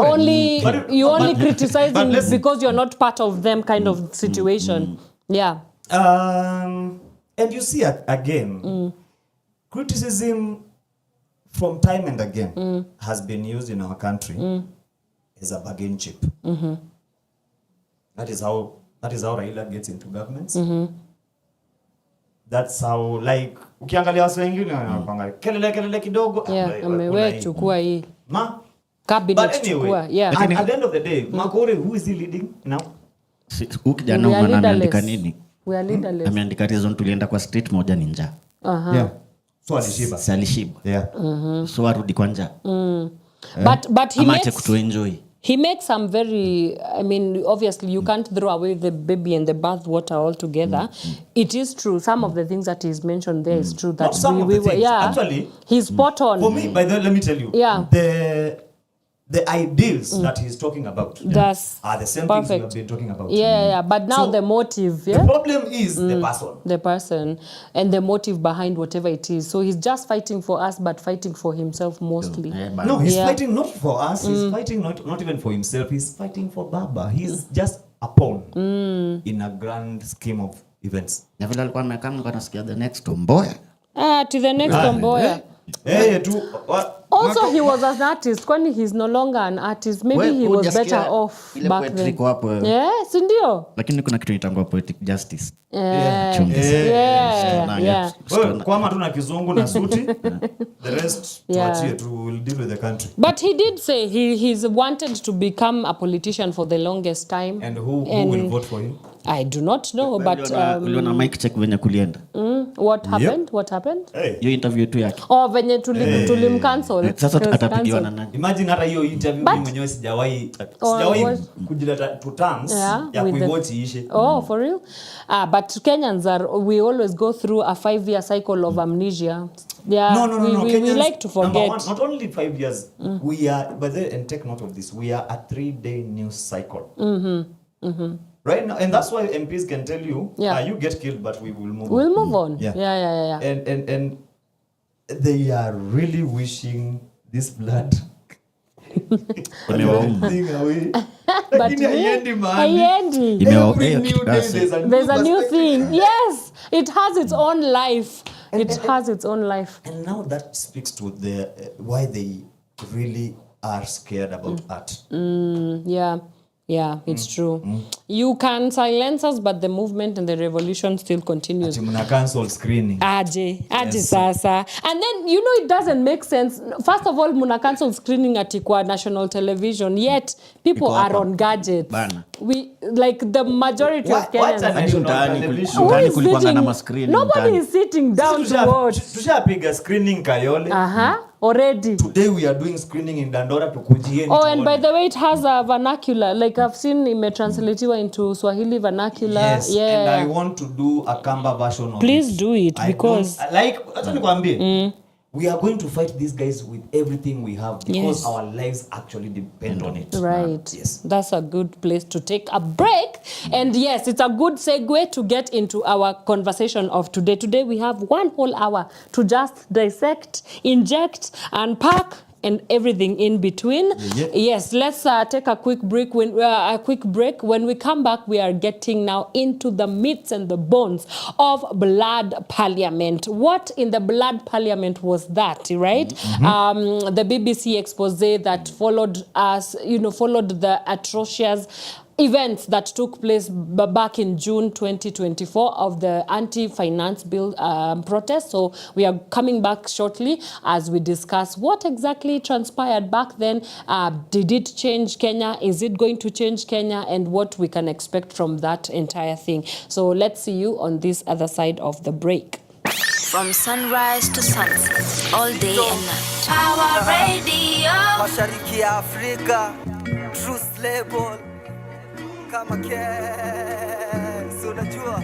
you only criticizing because you're not part of them kind of situation. Yeah. And you see again, criticism from time and again has been used in our country as a bargain chip. That is how Raila gets into governments. That's how, like, ukiangalia watu wengine wanapanga kelele kidogo. Amewe chukua hii. cabinet But anyway, chukua. Yeah. and at the end of the day, Makore, who is he leading now? Ukijana unaandika nini? We are leaderless. Ameandika reason tulienda kwa street moja ni njaa. Yeah. So alishiba. Salishiba. Yeah. So arudi kwa njaa. But he Amache makes kutuenjoy. He makes some very, I mean, obviously you can't throw away the baby and the bath water altogether. It is true. Some of the things that he's mentioned there is true. That Not some of the things. Yeah, Actually, he's spot on. For me, by the way, let me tell you. Yeah. The ideals that he's talking about are the same things we have been talking about. Yeah. But now So, the motive, the problem is the person. The person and the motive behind whatever it is. So he's just fighting for us, but fighting for himself mostly. No, he's fighting not for us. He's fighting not even for himself. He's fighting for Baba. He's just a pawn in a grand scheme of events. Na vile alikuwa amekaa kanasikia the next Tomboya. To the next Tomboya. Also, he was an artist. When he's no longer an artist, maybe he was better off back then. Yes, ndio. Lakini kuna kitu itangwa poetic justice. Yeah. Kwama tu na kizungu na suti. The rest tuachie tu, will deal with the country. But he did say he's wanted to become a politician for the longest time. And who will vote for him? I do not know, but uliona mic check venye kulienda. What happened? What happened? Hiyo interview tu yake. Venye tulimcancel. Sasa atapigiwa na nani? Imagine hata hiyo interview mimi mwenyewe sijawahi kujileta to terms ya kuiwatch ishe. For real? But Kenyans we always go through a 5-year cycle of amnesia. Yeah, No. We like to forget. One, not only 5 years, we are, but then, and take note of this, we are a 3-day news cycle. Right now, and that's why MPs can tell you, you get killed, but we will move on. We'll move on. Yeah. And they are really wishing this blood thing away. But haiendi. Every new day there's a new thing. Yes, it has its own life. It has its own life. And now that speaks to the why they really are scared about art. Yeah, it's true. You can silence us, but the movement and the revolution still continues. Muna cancel screening. Aje sasa. And then, it doesn't make sense. First of all, muna cancel screening at kwa national television, yet people are on gadgets. Bana. We, like the majority of Kenyans. Nobody is sitting down to watch. Tushapiga screening Kayole. Already. Today we are doing screening in Dandora to Kujieni. And by the way, it has a vernacular. Like I've seen it translated into Swahili vernacular. Yes, yeah. And I want to do a Kamba version of Please do it because... we are going to fight these guys with everything we have because our lives actually depend on it. Right. Yes. That's a good place to take a break. And yes, it's a good segue to get into our conversation of today. Today we have 1 whole hour to just dissect, inject, unpack, and everything in between. Yes, let's take a quick break. When we come back, we are getting now into the meats and the bones of Blood Parliament. What in the Blood Parliament was that, right? The BBC expose that followed the atrocious events that took place back in June 2024 of the anti-finance bill protest. So we are coming back shortly as we discuss what exactly transpired back then. Did it change Kenya? Is it going to change Kenya? And what we can expect from that entire thing. So let's see you on this other side of the break. From sunrise to sunset, all day and night. Our radio. Mashariki ya Afrika, Truth Label. Kama kes, unajua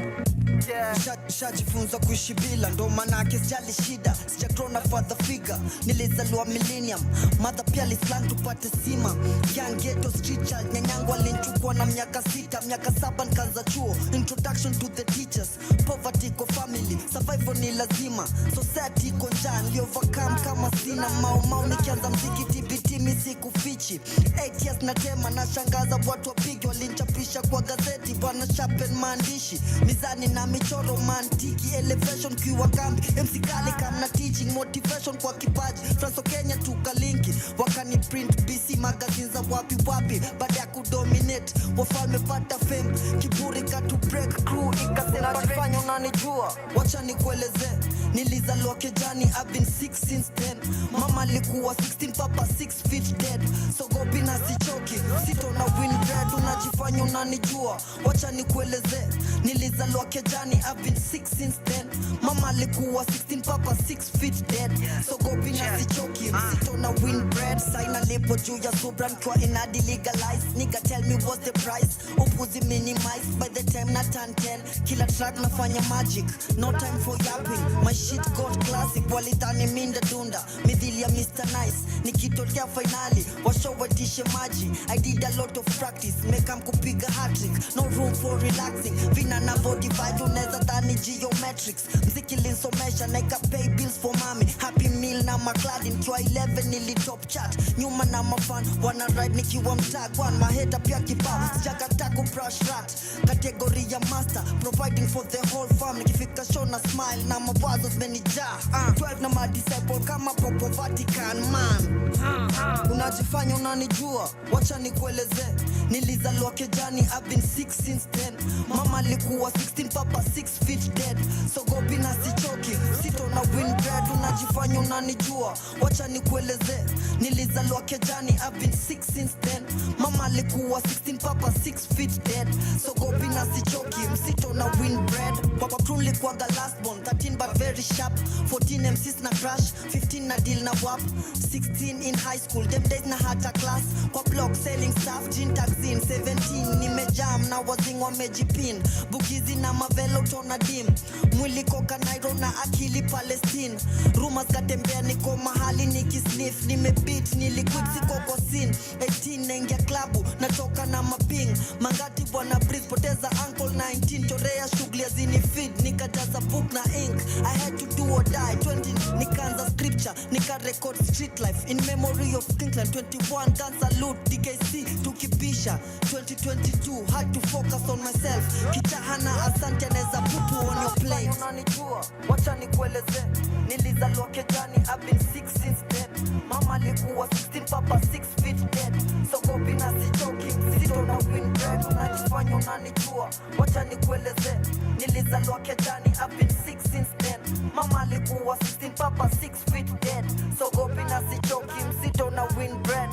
shajifunza kuishi bila ndo manake sijali shida sijagrona father figure nilizaliwa millennium mother pia lislan tupate sima young ghetto street child nyanyangu alinchukua na miaka 7 nikaanza chuo introduction to the teachers poverty kwa family survival ni lazima society iko njaa overcome kama sina mau nikianza mziki TBT mimi sikufichi 8 years natema na shangaza watu wapigi walinchapisha kwa gazeti bwana sharpen maandishi mizani na michoro mantiki elevation kiwa kambi MC Kali kama teaching motivation kwa kipaji Franco Kenya tukalinki wakani print BC magazines za wapi baada ya kudominate wafalme pata fame kiburi katu break crew ikasema fanya unanijua, wacha nikueleze. Nilizaliwa kejani, I've been 6 since then. Mama alikuwa 16, papa 6 feet dead. So gopi na sichoki, sito na win bread. Unajifanya unanijua, wacha nikueleze. Nilizaliwa kejani, I've been 6 since then. Mama alikuwa 16, papa 6 feet dead. So gopi na sichoki, sito na win bread. Saina lipo juu ya subra kwa inadi legalize. Nigga tell me what's the price, upuzi minimize. By the time na turn 10, kila track nafanya magic. No time for yapping, my shit got classic. Walidhani minda dunda, midhili ya Mr. Nice. Nikitokea finali, washowetishe maji. I did a lot of practice, meka mkupiga hat-trick. No room for relaxing, vina navo divide. Uneza dhani geometrics, mziki linsomesha. Naika pay bills for mommy, happy meal na McLaren. Kwa 11 nili top chat, nyuma na mafan. Wana ride nikiwa mtagwan, maheta pia kibao. Sijaka taku brush rat, kategori ya master. Providing for the whole family, kifika show na smile. Na mawazo zmenija 12 na my disciple kama Popo Vatican man. Unajifanya unanijua, wacha nikueleze. Nilizaliwa kejani, I've been 6 since then. Mama alikuwa 16, papa 6 feet dead. So gopi na sichoki, sito na win bread. Unajifanya unanijua, wacha nikueleze. Nilizaliwa kejani, I've been 6 since then. Mama alikuwa 16, papa 6 feet dead. So gopi na sichoki, sito na win bread. Papa prunli kwa the last born, 13 but very sharp. 14 MCs na crash, 15 na deal na wap. 16 in high school, them days na hata class. Kwa block selling stuff, gin taxin. 17 nimejam na wazing wamejipin. Bugizi na mavelo tona dim. Mwili koka Nairo na akili Palestine. Rumors katembea niko mahali nikisniff. Nimebeat niliquit siko kwa scene. 18 naingia klabu, natoka na maping. Mangati bwana breeze, poteza uncle 19. Chorea shughuli ya zini feed, nikajaza book na ink. I had to do or die. 20 nikaanza scripture, nika record street life. In memory of Kinkland. 21 guns salute, DjCj tukibisha. 2022 had to focus on myself. Kitahana asante neza putu on your plate. Unanijua, wacha nikueleze. Nilizaliwa kejani, I've been 6 since then. Mama alikuwa 16, papa 6 feet dead. So gopi na sichoki, sito na win bread. Unajifanya unanijua, wacha nikueleze. Nilizaliwa kejani, I've been 6 since then. Mama alikuwa 16, papa 6 feet dead. So gopi na sichoki, sito na win bread.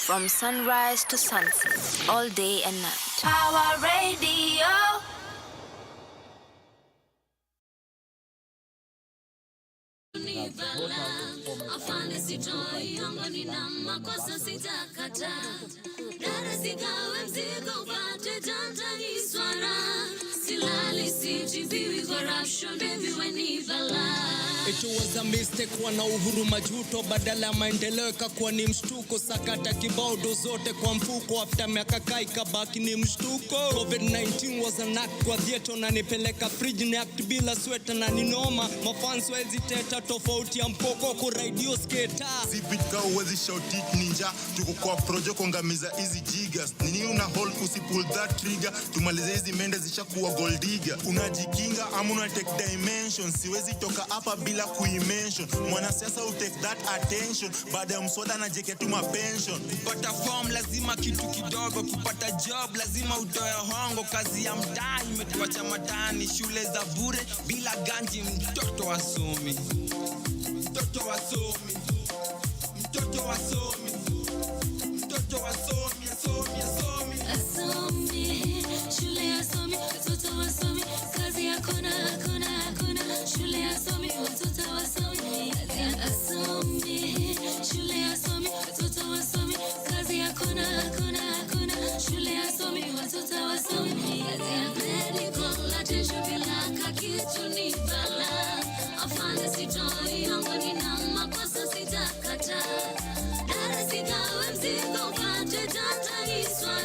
From sunrise to sunset, all day and night. Power Radio. Afande sitoi yangu nina makosa sitakata. Dada sigawe mzigo upate janta ni swara. Silali sijibiwi corruption baby when ni bala. It was a mistake wana Uhuru majuto, badala ya maendeleo ikakuwa ni mshtuko. Sakata kibao do zote kwa mfuko, after miaka kai kabaki ni mshtuko. COVID-19 was an act kwa theater, na nipeleka fridge ni act bila sweater na ninoma. Mafans wezi teta tofauti ya mpoko kwa radio skater. Zipitka uwezi shout it ninja, tuko kwa project kongamiza easy gigas. Nini una hold pull that trigger, tumalize hizi mende zishakuwa gold digger. Unajikinga ama una take dimension, siwezi toka hapa bila kuimension. Mwanasiasa u take that attention, baada ya mswada na jeke tu mapension. Kupata form lazima kitu kidogo, kupata job lazima utoe hongo. Kazi ya mtaa imetuacha matani, shule za bure bila ganji. Mtoto wasomi, mtoto wasomi, mtoto wasomi, mtoto wasomi, asomi, asomi, Asomi, shule asomi, watoto wasomi. Kazi hakuna, hakuna, hakuna. Shule asomi, watoto wasomi. Asomi, shule asomi, watoto wasomi. Kazi hakuna, hakuna, hakuna. Shule asomi, watoto wasomi. Kazi ya medical attention bila kakitu ni bala. Afande sitoi yangu nina makosa sitakata. Dada sigawe mzigo upate janta ni swara.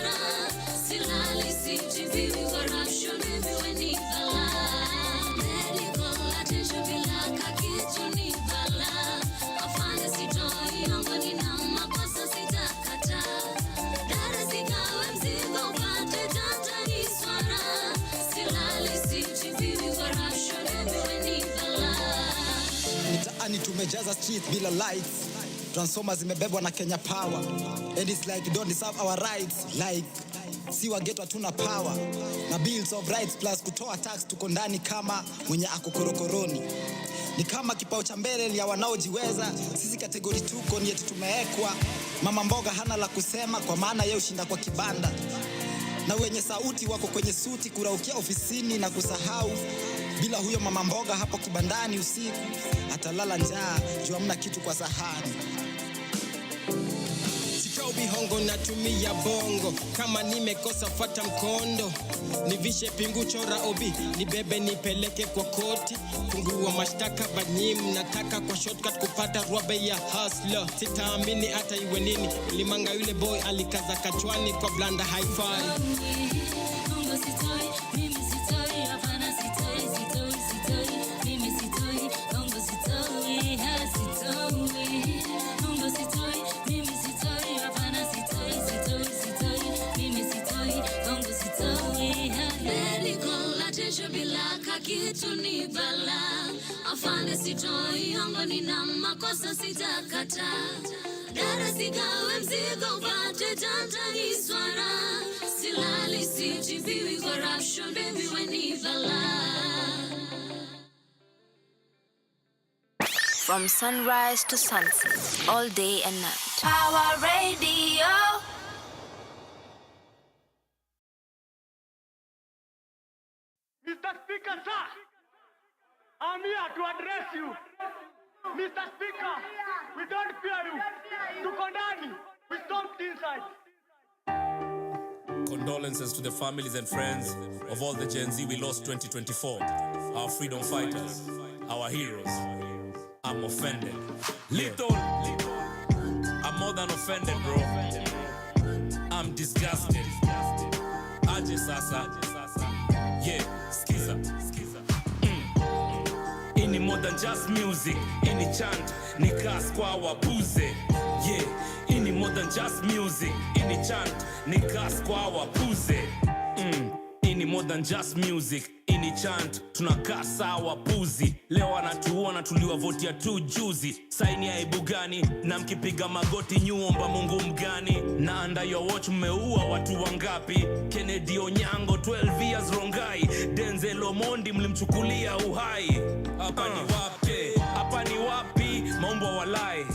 tumejaza street bila lights. Transformers zimebebwa na Kenya Power. And it's like you don't deserve our rights. Like si wageto hatuna power. Na bills of rights plus kutoa tax tuko ndani kama mwenye ako korokoroni. Ni kama kipao cha mbele ya wanaojiweza. Sisi kategori tuko ni eti tumeekwa. Mama mboga hana la kusema kwa maana yeye ushinda kwa kibanda. Na wenye sauti wako kwenye suti kuraukia ofisini na kusahau. Bila huyo mama mboga hapo kibandani usiku atalala njaa juu hamna kitu kwa sahani. Sitobi hongo natumia bongo. Kama nimekosa fuata mkondo. Nivishe pingu chora obi. Nibebe nipeleke kwa koti. Fungua mashtaka banyim. Nataka kwa shortcut kupata rwabe ya hustler. Sitaamini hata iwe nini. Ulimanga yule boy alikaza kachwani kwa blanda hi-fi. Mungo sitoi, mimi sitoi, hapana sitoi, sitoi, sitoi, mimi sitoi, mungo sitoi, sitoi, mungo sitoi, mimi sitoi, hapana sitoi, sitoi, sitoi, mimi sitoi, mungo sitoi. Medical attention bila kakitu ni bala, afande sitoi, hongo nina makosa sitakata. Dada sigawe mzigo upate tantani swara. Silali sitibiwi corruption baby when ivala. From sunrise to sunset, all day and night. Power Radio. Mr. Speaker, sir, I'm here to address you. Mr. Speaker, we don't fear you. Tuko ndani, we stomped inside. Condolences to the families and friends of all the Gen Z we lost 2024. Our freedom fighters, our heroes. I'm offended. Little. I'm more than offended, bro. I'm disgusted. Aje sasa. Yeah, skiza. Ini more than just music. Ini chant, ni gas kwa wabuze. Yeah, ini more than just music. Ini chant, ni gas kwa wabuze. Ini more than just music. Ini chant, tunakaa sawa puzi. Leo anatuona tuliwavotia tu juzi. Saini ya aibu gani? Na mkipiga magoti nyuomba Mungu mgani? Na under your watch mmeua watu wangapi? Kennedy Onyango 12 years Rongai. Denzel Omondi mlimchukulia uhai. Hapa ni wapi? Hapa ni wapi? Maumbo walai.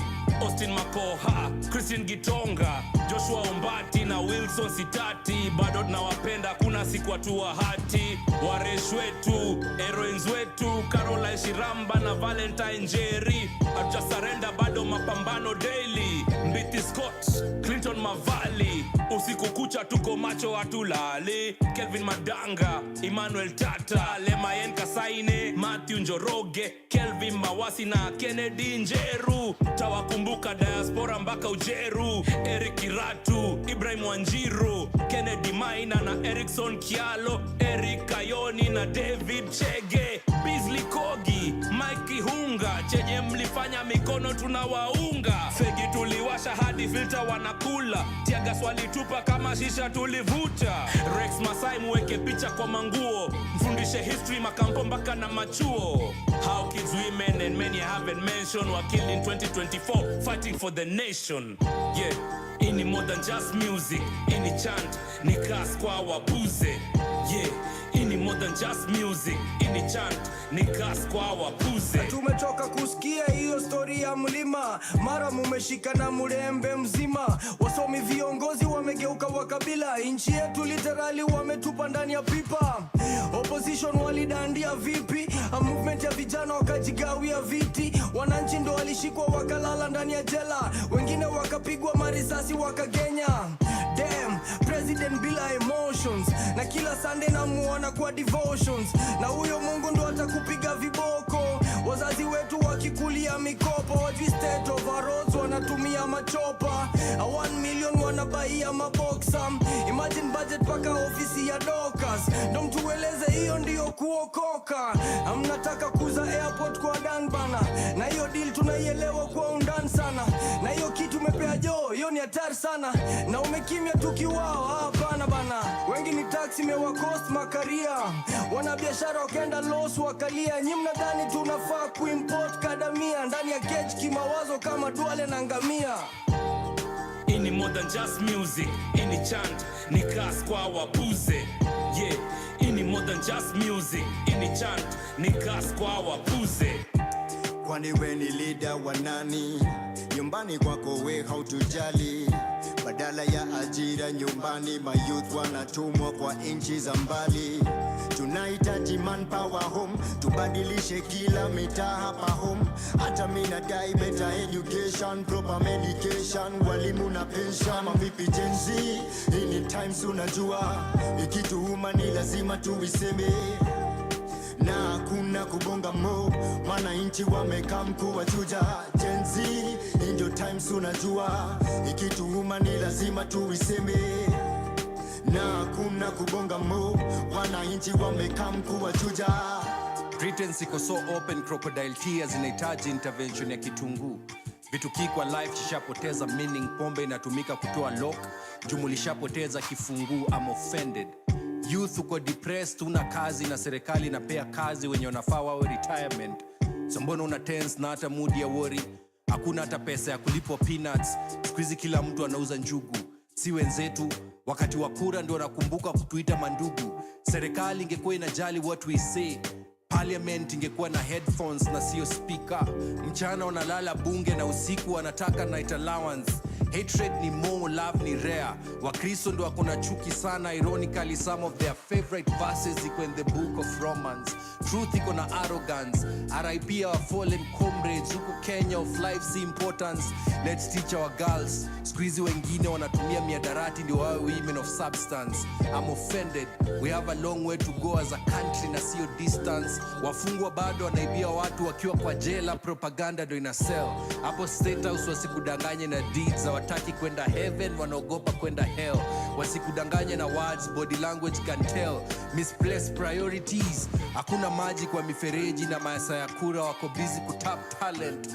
Austin Makoha, Christian Gitonga, Joshua Ombati na Wilson Sitati. Bado tunawapenda, kuna siku atua hati. Waresh wetu, heroines wetu, Caroline Shiramba na Valentine Jerry. Hatuja surrender, bado mapambano daily. Mbiti Scott, Clinton Mavali. Usiku kucha tuko macho hatulali. Kelvin Madanga, Emmanuel Tata, Lemayen Kasaine, Matthew Njoroge, Kelvin Mawasi na Kennedy Njeru. Tawakumbuka diaspora mpaka Ujeru. Eric Kiratu, Ibrahim Wanjiru, Kennedy Maina na Erickson Kialo, Eric Kayoni na David Chege, Beasley Kogi, Mike Hunga. Chenye mlifanya mikono tunawaunga. Fegi tuliwasha hadi filter wanakula. Tiaga swali tupa kama shisha tulivuta. Rex Masai muweke picha kwa manguo. Mfundishe history makampo mpaka na machuo. How kids, women and many I haven't mentioned were killed in 2024 fighting for the nation. Yeah, ini more than just music. Ini chant, ni gas kwa wabuze. Yeah, ini more than just music. Ini chant, ni gas kwa wabuze. Tumetoka kusikia hiyo story ya mlima. Mara mumeshika na murembe mzima. Wasomi viongozi wamegeuka wakabila. Inchi yetu literally wametupa ndani ya pipa. Opposition walidandia vipi? A movement ya vijana wakajigawia viti. Wananchi ndo walishikwa wakalala ndani ya jela. Wengine wakapigwa marisasi wakagenya. Damn, president bila emotions. Na kila Sunday namuona kwa devotions. Na huyo Mungu ndo atakupiga viboko. Wazazi wetu wakikulia mikopo. Wajui state of our roads wanatumia machopa. A 1 million wanabaia maboxa. Imagine budget paka ofisi ya Dokas. Ndo mtueleze hiyo ndiyo kuokoka. Mnataka kuza airport kwa dan bana. Na hiyo deal tunaielewa kwa undani sana. Na hiyo kitu mepea jo, hiyo hiyo ni hatari sana. Na umekimya tukiwao hapana bana. Wengi ni taxi mewakost makaria. Wana biashara wakaenda loss wakalia. Nyinyi mnadhani tunafaa kuimport kadamia ndani ya cage kimawazo kama Duale na ngamia. Ini more than just music, ini chant, ni kas kwa wapuze. Yeah, ini more than just music, ini chant, ni kas kwa wapuze. Kwani we ni leader wa nani? Nyumbani kwako we hautujali. Badala ya ajira nyumbani, mayouth wanatumwa kwa inchi za mbali. Tunahitaji manpower home, tubadilishe kila mitaa hapa home. Hata mimi nadai better education, proper medication, walimu na pension. Mavipi Gen Z, in times unajua, ikituuma ni lazima tuiseme. Na kuna kubonga mo, wananchi wamekaa mkuu wa chuja. Gen Z, ndio times unajua, ikituuma ni lazima tuiseme. Na kuna kubonga mo, wananchi wamekaa mkuu wa chuja. Britain iko so open, crocodile tears inahitaji intervention ya kitunguu. Vitu kikwa life chishapoteza meaning, pombe inatumika kutoa lock, jumulishapoteza kifunguu. I'm offended. Youth uko depressed, una kazi na serikali inapea kazi wenye wanafaa wawe retirement. So mbona una tense na hata mood ya worry? Hakuna hata pesa ya kulipwa peanuts. Squeezy kila mtu anauza njugu. Si wenzetu wakati wa kura ndio nakumbuka kutuita mandugu. Serikali ingekuwa inajali what we say, parliament ingekuwa na headphones na sio speaker. Mchana wanalala bunge na usiku wanataka night allowance. Hatred ni more, love ni rare. Wakristo ndio wako na chuki sana. Ironically, some of their favorite verses iko in the book of Romans. Truth iko na arrogance. RIP our fallen comrades. Huku Kenya of life's importance. Let's teach our girls. Squeezy wengine wanatumia miadarati ndio wawe women of substance. I'm offended. We have a long way to go as a country na sio distance. Wafungwa bado wanaibia watu wakiwa kwa jela, propaganda ndio ina sell. Hapo State House wasikudanganye na deeds. Wataki kwenda heaven, wanaogopa kwenda hell. Wasikudanganye na words, body language can tell. Misplaced priorities. Hakuna maji kwa mifereji na maasa ya kura, wako busy kutap talent.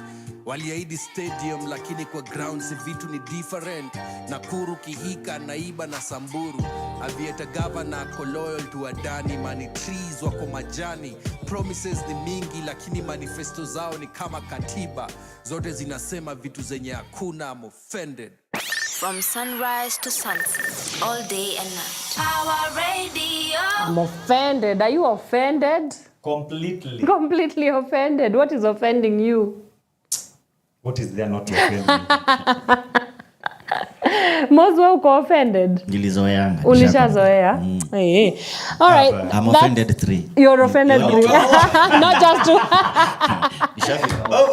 Waliahidi stadium lakini kwa ground si vitu ni different. Nakuru, Kihika, Naiba na Samburu. Avieta governor ako loyal to Adani. Money trees wako majani. Promises ni mingi lakini manifesto zao ni kama katiba. Zote zinasema vitu zenye hakuna. I'm offended. From sunrise to sunset, all day and night. Power Radio. I'm offended. Are you offended? Completely. Completely offended. What is offending you? What is there not to offend me? Mozwa uko offended? Nilizoeanga. Ulishazoea? Hey. All right. I'm offended 3. You're offended 3. Not just 2.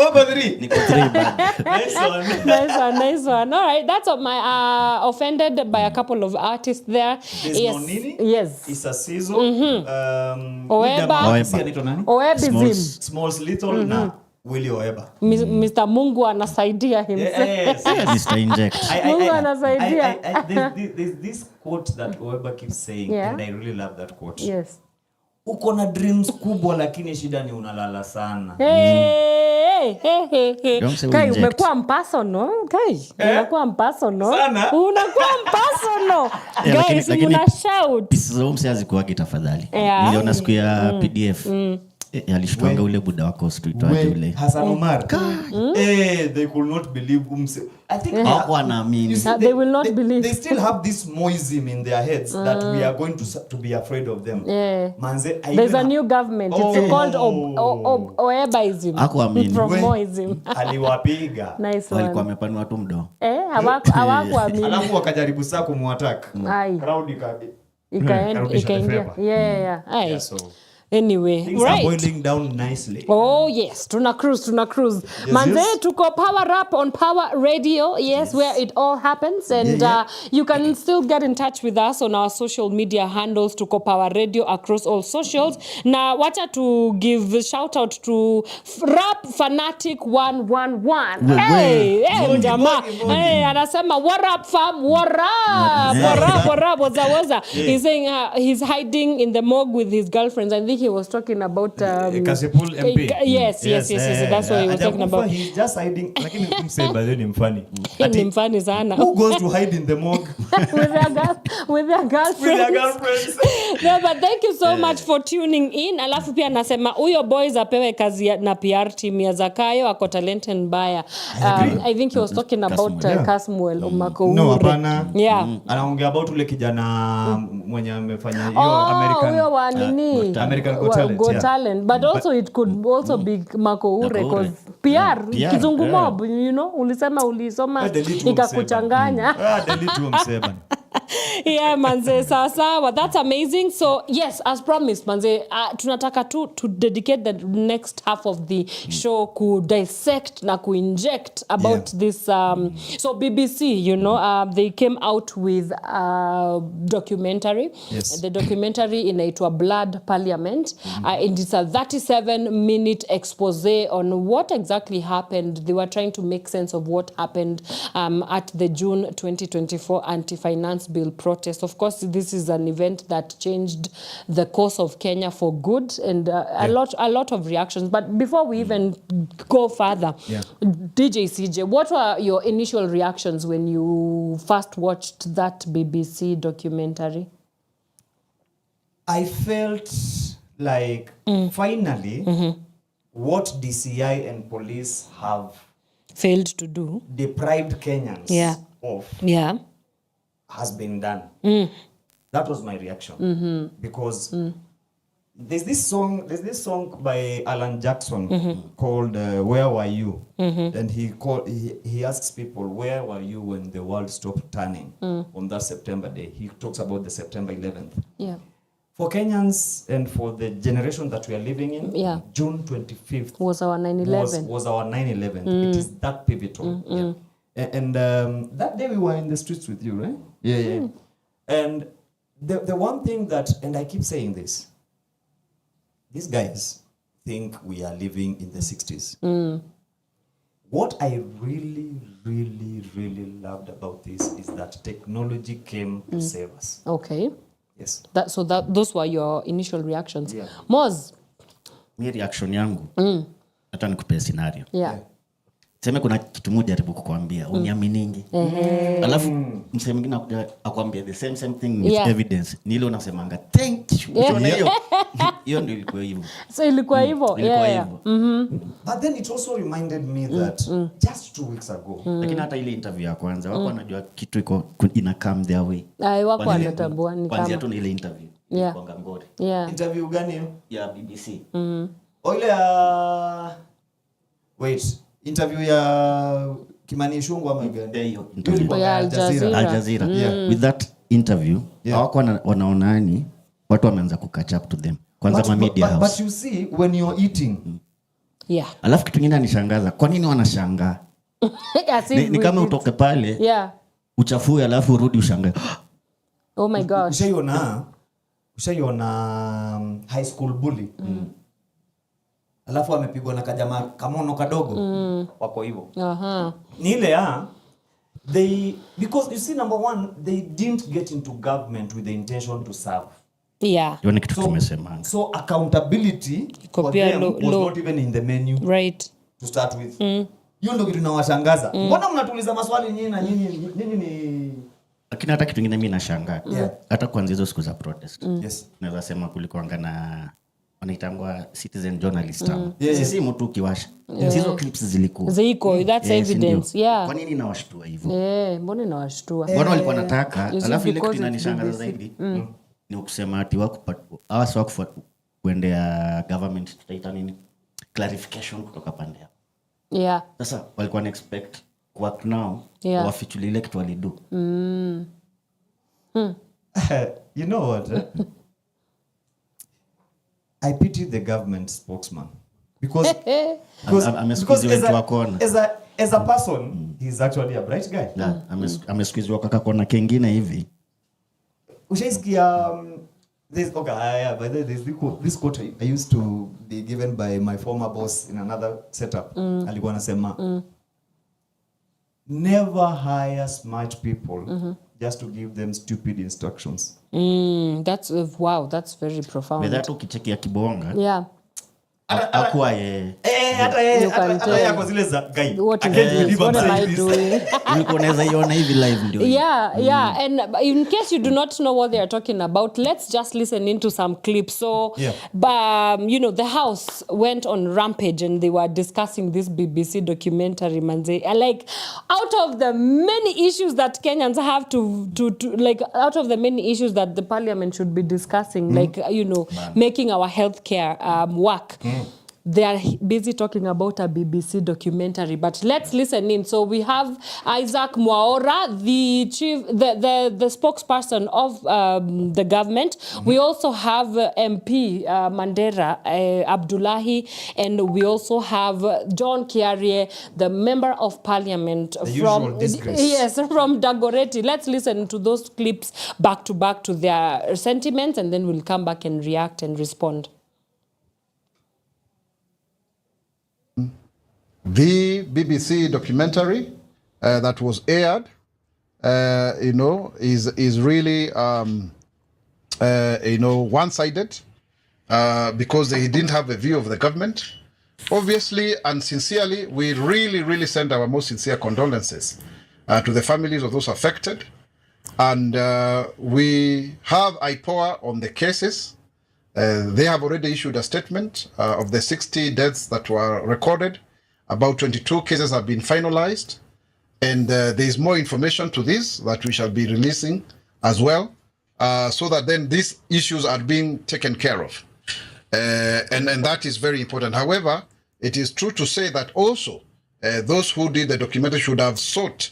Over 3. Niko 3 bad. Nice one. All right. That's my offended by a couple of artists there. There's Munyiri. Yes. It's a season. Oebism. Small little na Willie Oeba. Mr. Mungu anasaidia himself. Yes. Mr. Inject. Mungu anasaidia. There's this quote that Oeba keeps saying, and I really love that quote. Yes. Uko na dreams kubwa lakini shida ni unalala sana. Kai, umekuwa mpersonal. Kai, umekuwa mpersonal. Unakuwa mpersonal. Guys, una shout. Isizo msiazi kuwagi tafadhali. Niliona siku ya PDF. Alishtuanga ule buda wako street waje ule Hassan Omar. They could not believe I think they will not believe. They still have this moism in their heads that we are going to be afraid of them. Manze, there's a new government. It's called Oebaism. From moism. Aliwapiga. Nice one. Walikuwa wamepanua tu mdomo. Hawakuamini. Alafu wakajaribu saa kumuattack. Crowd ikaingia. Yeah. So anyway, things are boiling down nicely. Oh yes, tuna cruise. Manze, tuko Power Up on Power Radio. Yes, where it all happens. And you can still get in touch with us on our social media handles. Tuko Power Radio across all socials. Na wacha to give a shout out to Rap Fanatic 111. Hey, jamaa. Hey, anasema what up fam? What up? Waza. He's saying he's hiding in the morgue with his girlfriends. I think he was talking about Kasipul MP. Yes. That's what he was talking about. He's just hiding. Lakini kumsema bado ni mfani. Ni mfani sana. Who goes to hide in the morgue with their girlfriends? No, but thank you so much for tuning in. Alafu pia nasema huyo boys apewe kazi na PR team ya Zakayo ako talented mbaya. I think he was talking about Kasmuel Umakoure. No, hapana. Yeah. Anaongea about ule kijana mwenye amefanya hiyo American. Huyo wa nini? American Got Talent. But also it could also be Makoure because PR kizungu mob, you know, ulisoma ikakuchanganya. Delete mseba. Yeah, manze, sawa. That's amazing. So, yes, as promised, manze, tunataka to dedicate the next half of the show ku dissect na ku inject about this. So, BBC, you know, they came out with a documentary. Yes. The documentary inaitwa Blood Parliament. And it's a 37-minute expose on what exactly happened. They were trying to make sense of what happened at the June 2024 anti-finance bill protest. Of course, this is an event that changed the course of Kenya for good, and a lot of reactions. But before we even go further, DjCj, what were your initial reactions when you first watched that BBC documentary? I felt like finally what DCI and police have failed to do, deprived Kenyans of, has been done. That was my reaction. Because there's this song by Alan Jackson called Where Were You? And he asks people, where were you when the world stopped turning on that September day? He talks about the September 11th. Yeah. For Kenyans and for the generation that we are living in, June 25th was our 9/11. Was our 9/11. It is that pivotal. And that day we were in the streets with you, right? Yeah. And the one thing that, and I keep saying this, these guys think we are living in the 60s. What I really, really, really loved about this is that technology came to save us. Okay. Yes. Those were your initial reactions. Yeah. Moz. Mi reaction yangu. Hata nikupe scenario. Yeah. Sema kuna kitu moja jaribu kukuambia, uniaminingi. Alafu msemo mwingine akwambia the same thing with evidence. Ni ile unasemanga thank you. Unaona hiyo? Hiyo ndio ilikuwa hivyo. So ilikuwa hivyo. Yeah. But then it also reminded me that just 2 weeks ago. Lakini hata ile interview ya kwanza wako wanajua kitu iko ina come their way. Wako wanatambua ni kama. Kwanza tu ile interview. Kwa Ngori. Interview gani hiyo? Ya BBC. Ile wait. Interview ya Kimani Ichung'wah ama gani? Hiyo interview ya Al Jazeera. With that interview, hawako wanaonani watu wameanza kukatch up to them. Kwanza ma media house. But you see when you're eating. Alafu kitu kingine anishangaza. Kwa nini wanashangaa? Ni kama utoke pale. Uchafue alafu urudi ushangae. Oh my gosh. Ushaiona high school bully. Alafu amepigwa na kajama kamono kadogo. Wako hivyo. Ni ile because you see, number one, they didn't get into government with the intention to serve. Yoni kitu tumesemanga. So accountability for them was not even in the menu. Right. To start with. Hiyo ndio kitu nawashangaza. Mbona mnatuuliza maswali nyinyi na nyinyi ni lakini hata kitu kingine mimi nashangaa. Hata kuanzia hizo siku za protest. Yes. Naweza sema kulikuanga na wanaitangwa citizen journalist. Sisi mtu kiwasha. Hizo clips ziko. That's evidence. Kwa nini nawashtua hivyo? Mbona nawashtua? Mbona walikuwa nataka? Alafu ile kitu inanishangaza zaidi ni kusema ati wako kuendea government tutaita nini? Clarification kutoka pande yao. Sasa walikuwa na expect work now wafichuli ile kitu walidu. You know what? I pity the government spokesman because as a person he's actually a bright guy. Amesqueeze kaka kona kingine hivi. Ushaisikia there's this quote I used to be given by my former boss in another setup. Alikuwa anasema never hire smart people just to give them stupid instructions. That's wow, that's very profound. Whether ukicheki ya kibonga. Yeah. Akuwa yeye. Hata yako zile za guy. What am I doing? Unaweza iona hivi live ndio. Yeah. And in case you do not know what they are talking about, let's just listen into some clips. So, the House went on rampage and they were discussing this BBC documentary, manze. Like, out of the many issues that Kenyans have to like, out of the many issues that the parliament should be discussing, like, making our healthcare work. They are busy talking about a BBC documentary, but let's listen in. So we have Isaac Mwaura, the spokesperson of the government. We also have MP Mandera Abdullahi, and we also have John Kiarie, the member of parliament from Dagoretti. Let's listen to those clips back to back to their sentiments, and then we'll come back and react and respond. The BBC documentary that was aired, is really, one-sided because they didn't have a view of the government. Obviously and sincerely, we really send our most sincere condolences to the families of those affected. And we have IPOA on the cases. They have already issued a statement of the 60 deaths that were recorded. About 22 cases have been finalized, and there is more information to this that we shall be releasing as well, so that then these issues are being taken care of. And that is very important. However, it is true to say that also those who did the documentary should have sought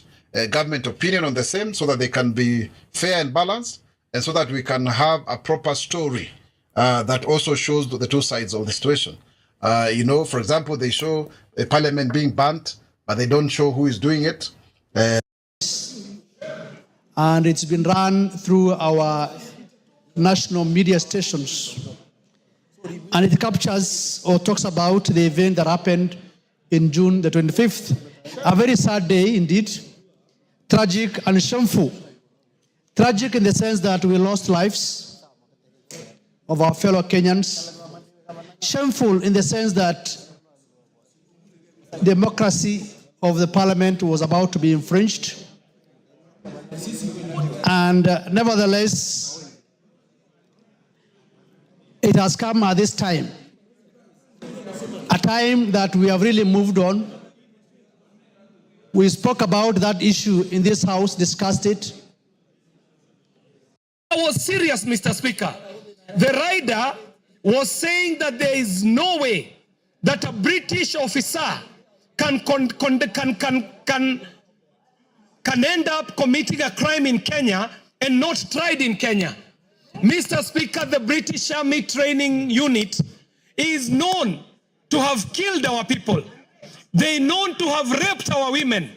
government opinion on the same, so that they can be fair and balanced, and so that we can have a proper story that also shows the two sides of the situation. For example, they show a parliament being burnt, but they don't show who is doing it. And it's been run through our national media stations. And it captures or talks about the event that happened in June the 25th. A very sad day indeed. Tragic and shameful. Tragic in the sense that we lost lives of our fellow Kenyans. Shameful in the sense that democracy of the parliament was about to be infringed. And nevertheless, it has come at this time, a time that we have really moved on. We spoke about that issue in this house, discussed it. I was serious, Mr. Speaker. The rider was saying that there is no way that a British officer can end up committing a crime in Kenya and not tried in Kenya. Mr. Speaker, the British Army Training Unit is known to have killed our people. They are known to have raped our women.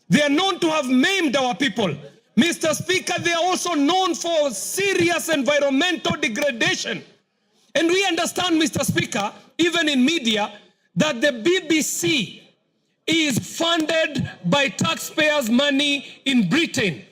They are known to have maimed our people. Mr. Speaker, they are also known for serious environmental degradation. And we understand, Mr. Speaker, even in media, that the BBC is funded by taxpayers' money in Britain,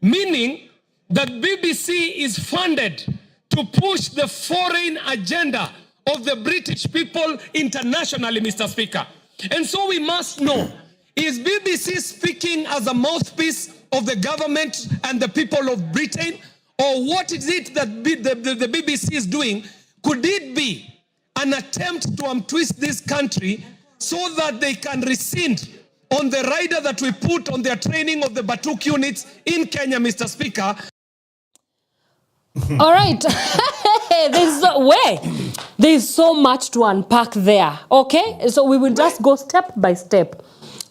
meaning that BBC is funded to push the foreign agenda of the British people internationally, Mr. Speaker. And so we must know, is BBC speaking as a mouthpiece of the government and the people of Britain? Or what is it that the BBC is doing? Could it be an attempt to untwist this country so that they can rescind on the rider that we put on their training of the Batuk units in Kenya, Mr. Speaker? All right. There's so much to unpack there. Okay? So we will just go step by step.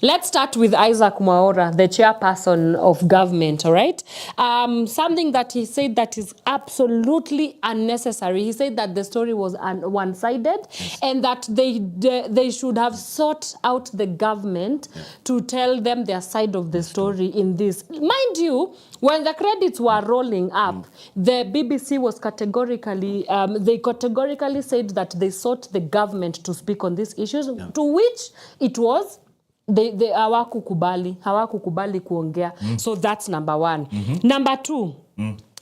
Let's start with Isaac Mwaura, the chairperson of government, all right? Something that he said that is absolutely unnecessary. He said that the story was one-sided, and that they should have sought out the government to tell them their side of the story in this. Mind you, when the credits were rolling up, the BBC was categorically, they categorically said that they sought the government to speak on these issues, to which it was They hawakukubali kuongea. So that's number 1. Number 2,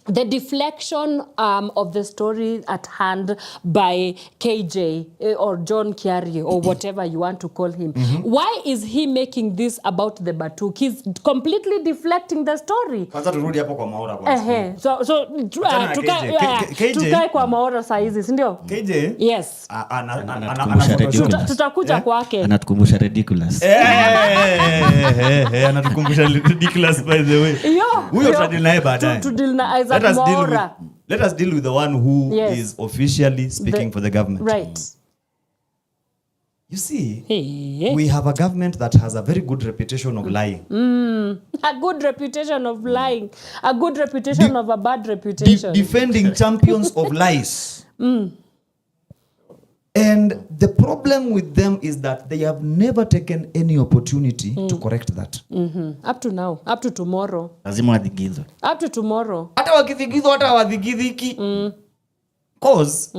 the deflection of the story at hand by KJ or John Kiari or whatever you want to call him. Why is he making this about the Batuk? He's completely deflecting the story. Kwanza turudi hapo kwa Maura kwanza. So tukae kwa Maura saa hizi, ndio? KJ? Yes. Tutakuja kwake. Anatukumbusha ridiculous. Anatukumbusha ridiculous by the way. Huyo tutadili naye baadaye. Let us deal with the one who is officially speaking for the government. Right. You see, we have a government that has a very good reputation of lying. A good reputation of lying. A good reputation of a bad reputation. Defending champions of lies. And the problem with them is that they have never taken any opportunity to correct that. Up to now, up to tomorrow. Lazima wadigizwe. Up to tomorrow. Hata wakithigizwa hata wadhigidhiki. Cause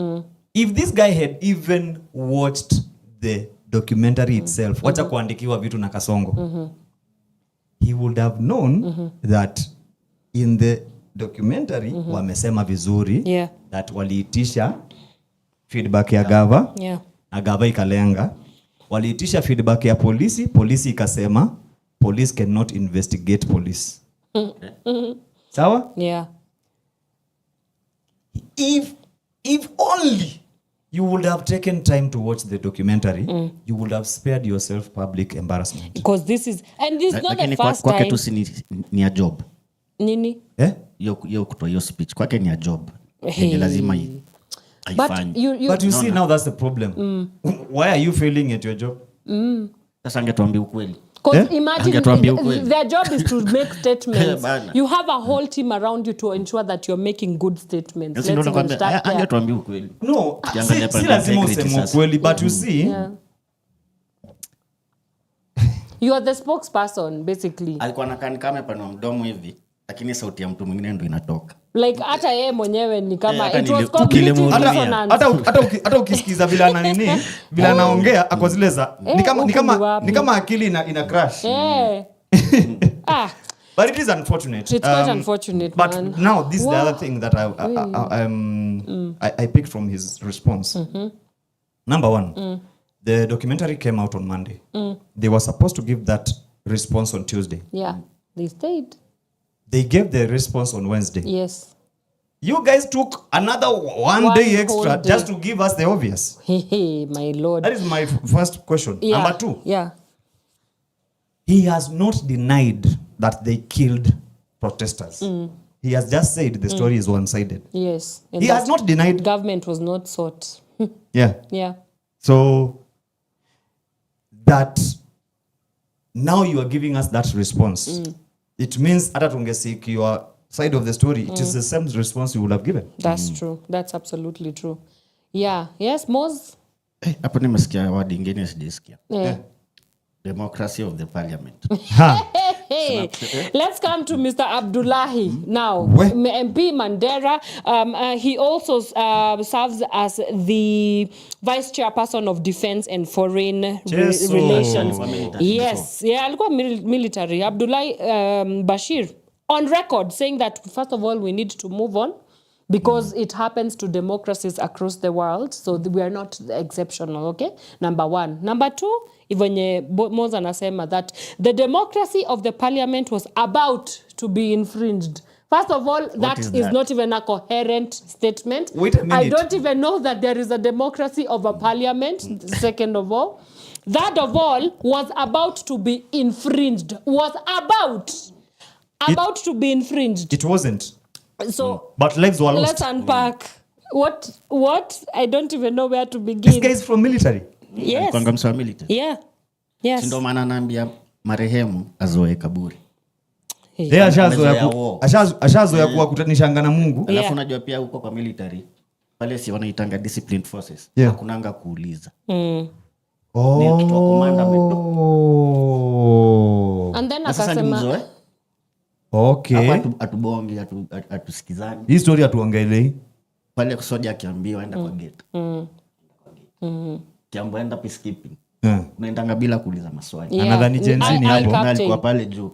if this guy had even watched the documentary itself, wacha kuandikiwa vitu na Kasongo, he would have known that in the documentary wamesema vizuri that waliitisha feedback ya gava na gava ikalenga, waliitisha feedback ya polisi ikasema police cannot investigate police. Sawa? Yeah. If only you would have taken time to watch the documentary, you would have spared yourself public embarrassment. Because this is, and this is not the first time. Kwake tu ni a job. Nini? Yo kutoa yo speech. Kwake ni a job. Ni lazima But you see, now that's the problem. Why are you failing at your job? Sasa angetuambia ukweli. Because imagine their job is to make statements. You have a whole team around you to ensure that you're making good statements. Let's even start there. Angetuambia ukweli. No, si lazima useme ukweli, but you see, you are the spokesperson basically. Alikuwa anakaa kama panua mdomo hivi, lakini sauti ya mtu mwingine ndio inatoka. Like hata yeye mwenyewe ni kama it was completely dissonant. Hata ukisikiza vile ana nini, vile anaongea ako zile za ni kama akili ina crash. But it is unfortunate. It's quite unfortunate. But man. Now this is the other thing that I picked from his response. Number 1, the documentary came out on Monday. They were supposed to give that response on Tuesday. Yeah, they stayed. They gave the response on Wednesday. Yes. You guys took another one day extra just to give us the obvious. Hey, my lord. That is my first question. Yeah. Number 2. Yeah. He has not denied that they killed protesters. He has just said the story is one-sided. Yes. He has not denied. Government was not sought. Yeah. Yeah. So that now you are giving us that response. It means hata tungesik your side of the story, it is the same response you would have given. That's true. That's absolutely true. Yeah. Yes, Moz? Hapo nimesikia word ingine sijisikia. Democracy of the parliament. Hey, let's come to Mr. Abdullahi now. MP Mandera. He also serves as the vice chairperson of defense and foreign relations. Yes, yeah, alikuwa military. Abdullahi Bashir on record saying that first of all we need to move on because it happens to democracies across the world, so we are not exceptional. Okay, number 1. Number 2. Ivonye Moza anasema that the democracy of the parliament was about to be infringed. First of all, that is not even a coherent statement. Wait a minute. I don't even know that there is a democracy of a parliament. Second of all, that of all was about to be infringed. Was about to be infringed. It wasn't. So, but lives were lost. Let's unpack. What? I don't even know where to begin. This guy is from military. Yes. Alikuwa mswa military. Yeah. Yes. Ndio maana naambia marehemu azoe kaburi. Yeye ashazoea kuwa kutanishanga na Mungu. Alafu unajua pia huko kwa military pale si wanaitanga disciplined forces. Hakunanga kuuliza. Ni kitu wa komanda And then akasema okay. Atubongi atusikizani. Hii story atuongelei. Pale soja akiambiwa aenda kwa gate. Kiambo enda peacekeeping. unaendanga bila kuuliza maswali. Anadhani Gen Z ni hapo. Alikuwa pale juu.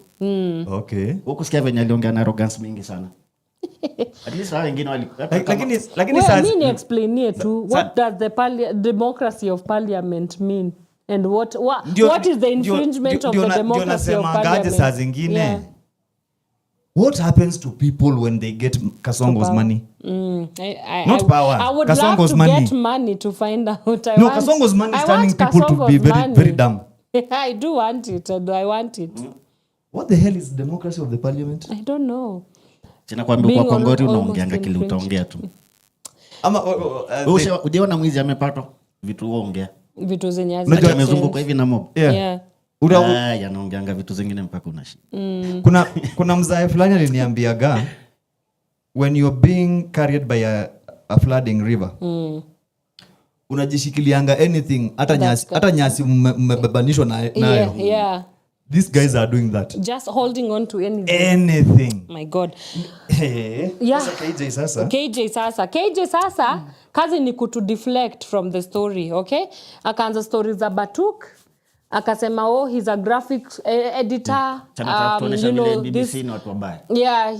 Okay. Huko sikia venye aliongea na arrogance mingi sana. At least hao wengine lakini sasa mimi explain it to what does the democracy of parliament mean and what is the infringement of the democracy of parliament. Saa zingine what happens to people when they get Kasongo's money? Not power. I would Kasongo's love to money. Get money to find out. Kasongo's money is turning people to be very, very dumb. I do want it, and I want it. What the hell is democracy of the parliament? I don't know. Sina kwambia kwa Kongori unaongeanga kile utaongea tu. Ama ujiona mwizi amepatwa vitu uongea. Vitu zenye unajua amezunguka hivi na mob. Yeah. Yanaongeanga vitu zingine mpaka unashi. Kuna mzae fulani aliniambiaga when you're being carried by a flooding river. Unajishikilianga anything hata nyasi mmebebanishwa nayo. Yeah. These guys are doing that. Just holding on to anything. My God. Yeah. KJ sasa kazi ni kutu deflect from the story, okay? Akaanza stories za Batuk. Akasema he's a graphics editor. You know this. Yeah,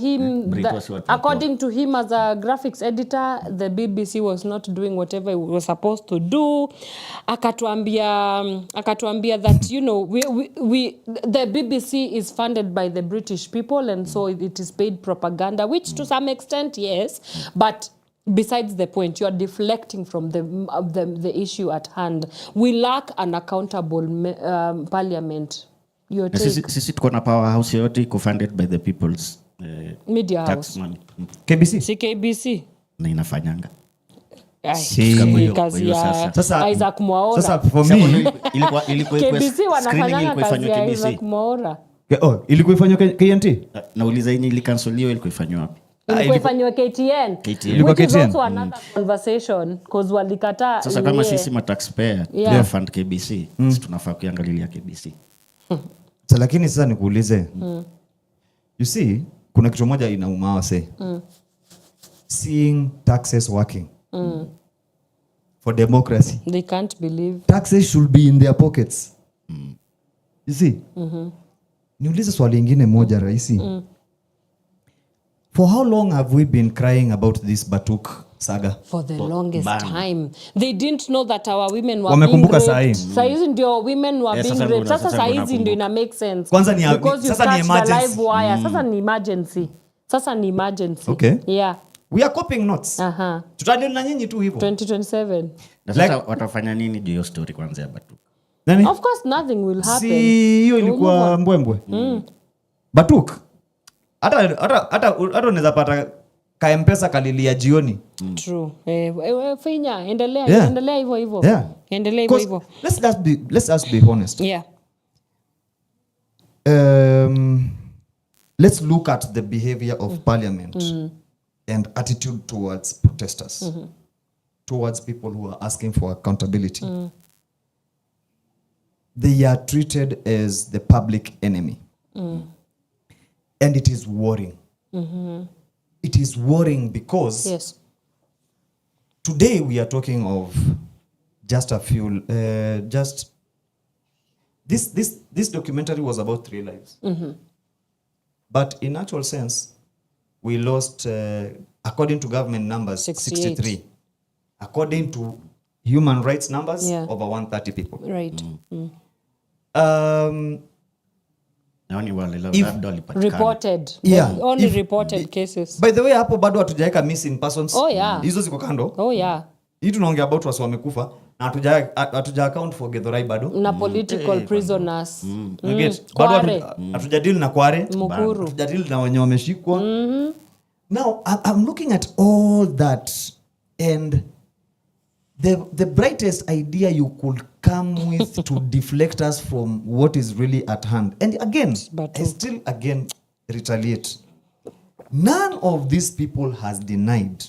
according to him as a graphics editor, the BBC was not doing whatever it was supposed to do. Akatuambia that the BBC is funded by the British people, and so it is paid propaganda, which to some extent yes, but besides the point, you are deflecting from the issue at hand. We lack an accountable parliament. Sisi tuko na power house yote iko funded by the people's media tax house. Money. KBC. Si KBC. Na inafanyanga. Kazi ya Isaac Mwaura. Sasa for me ilikuwa KBC wanafanyanga kazi ya Isaac Mwaura. Ilikuwa ifanywa KNT? Nauliza yini ilikansoliwa ilikuwa ifanywa wapi? Ilikuwa ifanywa KTN. Which is also another conversation because walikataa. Sasa kama sisi ma taxpayer ya fund KBC, tunafaa kuangalilia KBC. Lakini sasa nikuulize. You see, kuna kitu moja inauma wase. Seeing taxes working. For democracy. They can't believe. Taxes should be in their pockets. You see? Niulize swali lingine moja rahisi. For how long have we been crying about this Batuk saga? For the longest time. They didn't know that our women were wamekumbuka being raped. Saizi ndio women were being raped. Sasa saizi ndio ina make sense. Because you touched the live wire. Sasa ni emergency. Okay. Yeah. We are copying notes. Tutadili na nyinyi tu hivyo. 2027. Na sasa watafanya nini juu ya story kwanza ya Batuk? Of course nothing will happen. Si hiyo ilikuwa mbwembwe. Batuk. Hata unaweza pata ka M-Pesa kalilia jioni. True. Finya, endelea hivyo hivyo. Endelea hivyo hivyo. Let's just be honest. Yeah. Let's look at the behavior of parliament and attitude towards protesters. Towards people who are asking for accountability. They are treated as the public enemy. And it is worrying. It is worrying because today we are talking of just a few, this documentary was about 3 lives. But in actual sense, we lost, according to government numbers, 63. According to human rights numbers, over 130 people. Right. Reported. Only reported cases. By the way, hapo bado hatujaweka missing persons. Hizo ziko kando. Hii tunaongea about watu wamekufa na hatuja account for Githurai bado. Na political prisoners. Bado hatujadili na Kware. Mukuru. Hatujadili na wenye wameshikwa. Now, I'm looking at all that and the brightest idea you could come with to deflect us from what is really at hand. And again, I still retaliate. None of these people has denied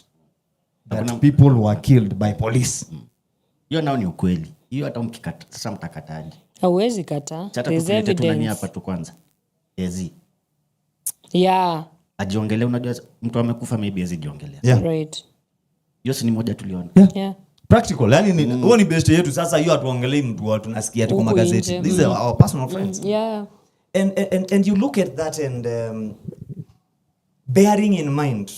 that people were killed by police. Hiyo nao ni ukweli. Hiyo hata mkikata sasa mtakataje? Hauwezi kata. There's evidence. Tunani hapa tu kwanza. Ezi. Yeah. Ajiongelea, unajua mtu amekufa maybe azijiongelea. Right. Hiyo si ni moja tuliona. Yeah. Practical. Yani huo ni best yetu sasa, hiyo atuongelee mtu wa tunasikia tu kwa magazeti. These are our personal friends. Yeah. And you look at that and bearing in mind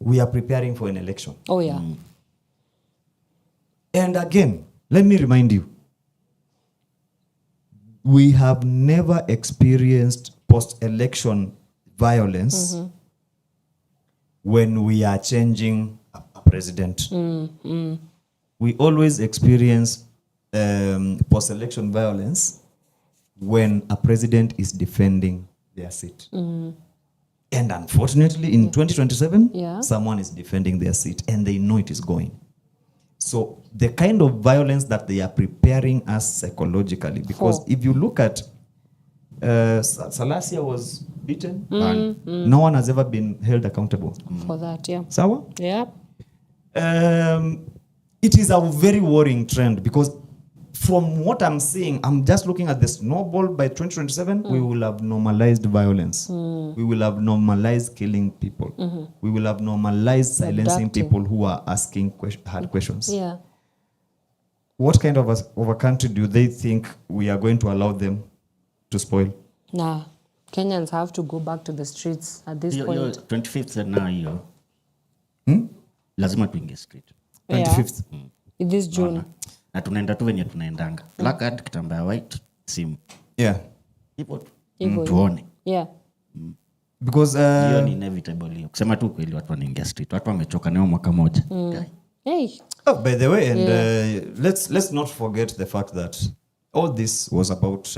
we are preparing for an election. Oh yeah. And again, let me remind you, we have never experienced post-election violence when we are changing a president. We always experience post-election violence when a president is defending their seat. And unfortunately, in 2027, someone is defending their seat and they know it is going. So the kind of violence that they are preparing us psychologically, because if you look at Salasia was beaten, and no one has ever been held accountable for that. Yeah. Sawa? Yeah. It is a very worrying trend because from what I'm seeing, I'm just looking at the snowball. By 2027, we will have normalized violence. We will have normalized killing people. We will have normalized silencing people who are asking hard questions. Yeah. What kind of a country do they think we are going to allow them to spoil? Nah, Kenyans have to go back to the streets at this point. 25th na hiyo. Lazima tuingie street. 25th. This June. Na tunaenda tu venye tunaendanga. Placard, kitambaa white, simu. Yeah. Ipo tuone. Yeah. Because hiyo ni inevitable hiyo. Kusema tu kweli watu wanaingia street. Watu wamechoka nao mwaka moja. Hey. Oh, by the way, and let's not forget the fact that all this was about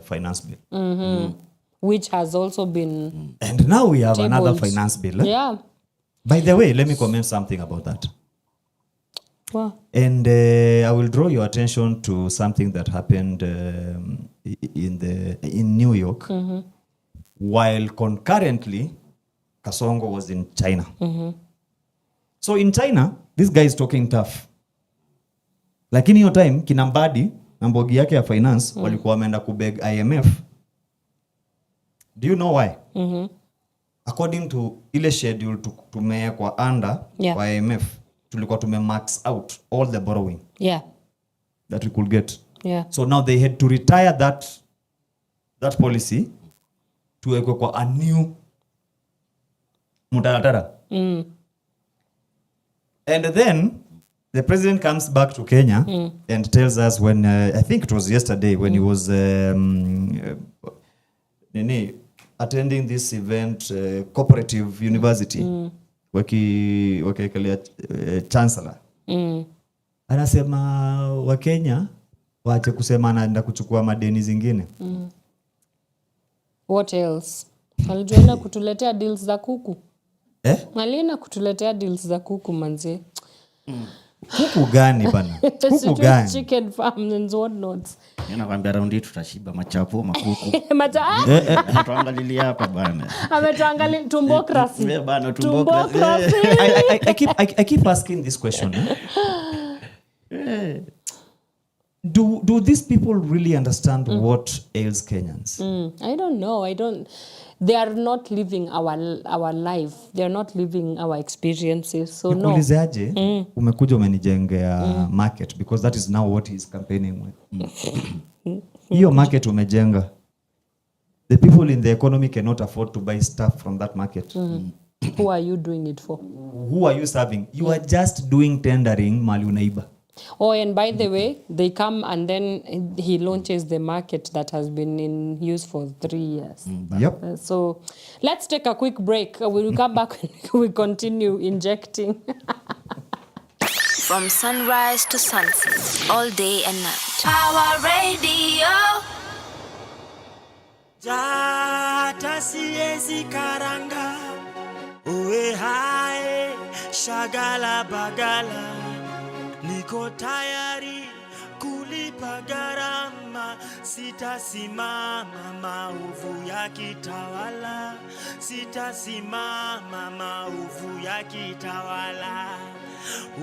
finance bill. Which has also been and now we have tabled. Another finance bill. Yeah. By the way, let me comment something about that. Wow. And I will draw your attention to something that happened in New York, while concurrently Kasongo was in China. So in China, this guy is talking tough. Lakini hiyo time Kinambadi na mbogi yake ya finance walikuwa wameenda kubeg IMF. Do you know why? According to ile schedule tumewekwa under kwa IMF, tulikuwa max out all the borrowing that we could get. So now they had to retire that policy to wekwe kwa a new mutaratara. And then the president comes back to Kenya and tells us when I think it was yesterday when he was attending this event, cooperative university, wakiekelea chancellor. Anasema wa Kenya waache kusema anaenda kuchukua madeni zingine. What else? Alijoina kutuletea deals za kuku. Malina kutuletea deals za kuku manze. Kuku gani bana? Kuku gani? Chicken farms and what not. Nakwambia raundi tutashiba machapo makuku. Tuangalilia hapa bana. Ametuangalia tumbokrasi. Bana tumbokrasi. I keep asking this question. Do these people really understand what ails Kenyans? I don't know. They are not living our life. They are not living our experiences. So no. Nikuulizaje umekuja umenijengea market because that is now what he is campaigning with. Hiyo market umejenga. The people in the economy cannot afford to buy stuff from that market. Who are you doing it for? Who are you serving? You are just doing tendering mali unaiba. Oh, and by the way, they come and then he launches the market that has been in use for 3 years. Yep. So let's take a quick break. We'll come back and we continue injecting. From sunrise to sunset, all day and night. Power Radio. Jata siezi karanga, uwe hae, shagala bagala. Niko tayari kulipa gharama, sitasimama maovu ya kitawala, sitasimama maovu ya kitawala.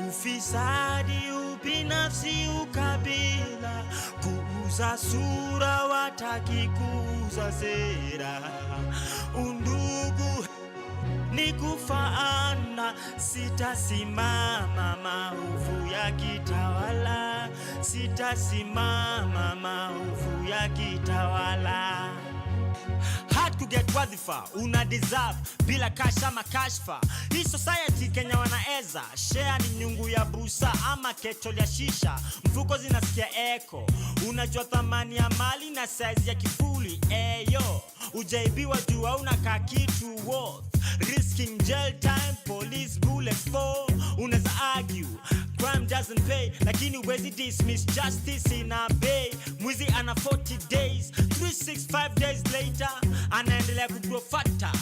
Ufisadi, ubinafsi, ukabila, kuuza sura wataki kuuza sera, undugu ni kufaana. Sitasimama maovu yakitawala, sitasimama maovu yakitawala. Hard to get wadhifa, una deserve bila kasha makashfa. Hii society Kenya wanaeza share ni nyungu ya busa ama ketol ya shisha. Mfuko zinasikia echo, unajua thamani ya mali na size ya kifuli. Eyo, ujaibiwa jua unakaa kitu worth, risking jail time, police bullets for. Unaweza argue crime doesn't pay, lakini huwezi dismiss justice in a bay. Mwizi ana 40 days, 365 days later anaendelea kugrow fatter.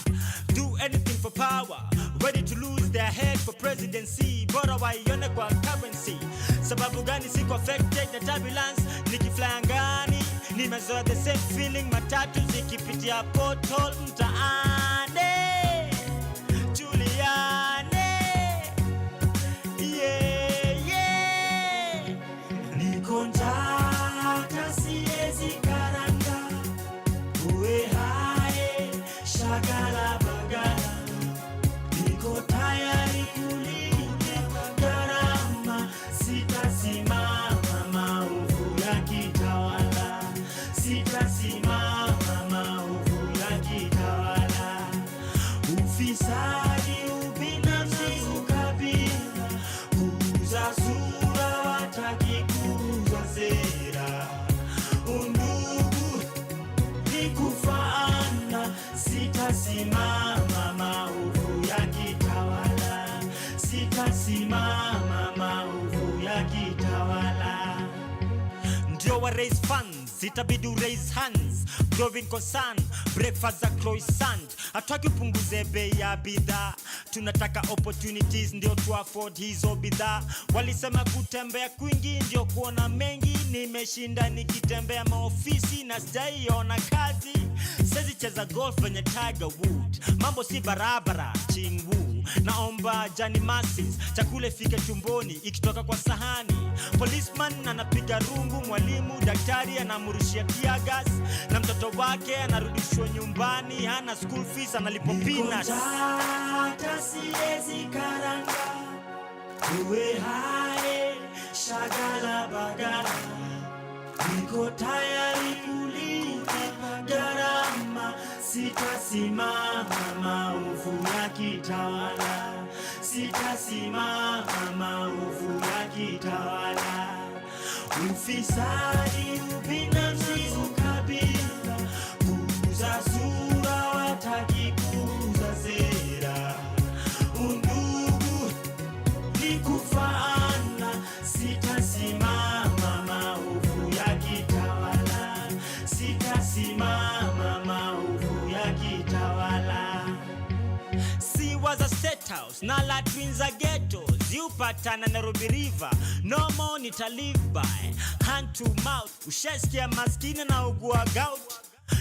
Do anything for power, ready to lose their head for presidency. Bora waione kwa currency. Sababu gani siko affected na turbulence? Nikifly angani nimezoea the same feeling, matatu zikipitia portal mtaani. Juliane, yeah, yeah. Niko njaa siezi karanga, uwe hae shagala bagala. Niko tayari kulipa gharama, sitasimama maovu yakitawala, sitasimama maovu yakitawala. Ufisadi, ubinafsi, ukabila, kuuza sura wataki kuuza sera. Undugu ni kufaana, sitasimama maovu yakitawala, sitasimama maovu yakitawala. Ndio wa raise funds, itabidi raise hands. Growing concern, breakfast za croissant. Hataki upunguze bei ya bidhaa, tunataka opportunities ndio tu afford hizo bidhaa. Walisema kutembea kwingi ndio kuona mengi, nimeshinda nikitembea maofisi na sijaiona kazi. Sezi cheza golf venye Tiger Wood, mambo si barabara Chingwu. Naomba Johnny Masses, chakule fike tumboni ikitoka kwa sahani. Policeman anapiga rungu, mwalimu daktari anamurushia tear gas, na mtoto wake anarudishwa nyumbani, hana school fees, analipo peanuts. Hata siezi karanga, uwe hae shagala bagala. Niko tayari kulipa gharama, sitasimama maovu yakitawala, sitasimama maovu yakitawala. Ufisadi, ubinafsi, ukabila, kuuza sura wataki kuuza sera. Undugu ni kufaana, sitasimama maovu yakitawala, sitasimama maovu yakitawala. Si was a state house, na la twins a ghetto. Ziupatana Nairobi River, no more nita live by hand to mouth. Ushasikia maskini na ugua gout,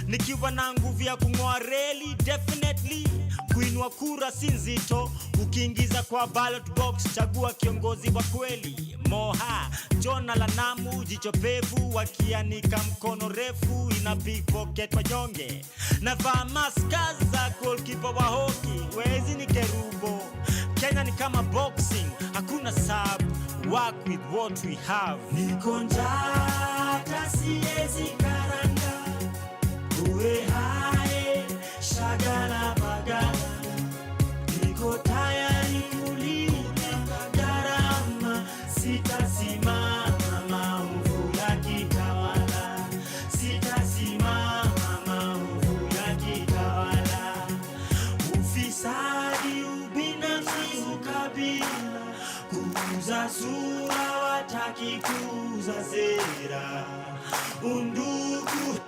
nikiwa na nguvu ya kung'oa reli. Definitely kuinua kura si nzito, ukiingiza kwa ballot box chagua kiongozi wa kweli. Moha Jona la Namu, jicho pevu wakianika mkono refu, ina big pocket wanyonge. Navaa maska za goalkeeper wa hockey, wezi ni kerubo. Kenya ni kama boxing, hakuna sub, work with what we have. Niko njaa siezi karanga, uwe hae shagala bagala. Niko tayari kulipa gharama, sitasimama maovu yakitawala, sitasimama maovu yakitawala. Ufisadi, ubinafsi, ukabila, kuuza sura wataki kuuza sera. Undugu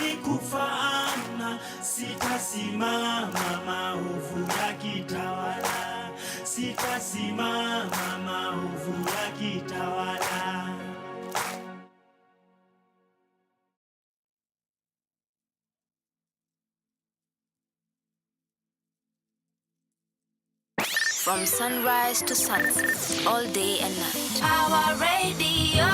ni kufaana, sitasimama maovu yakitawala, sitasimama maovu yakitawala. From sunrise to sunset, all day and night. Our radio.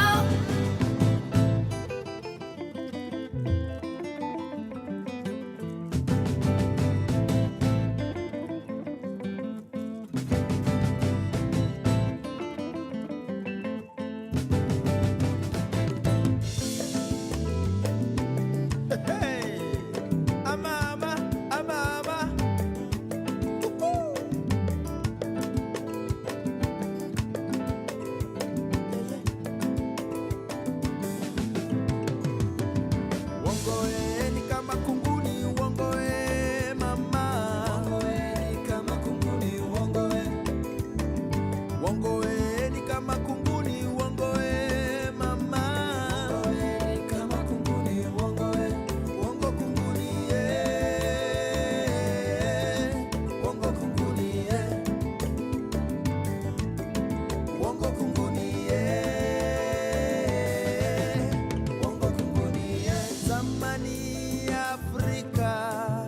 Zamani Afrika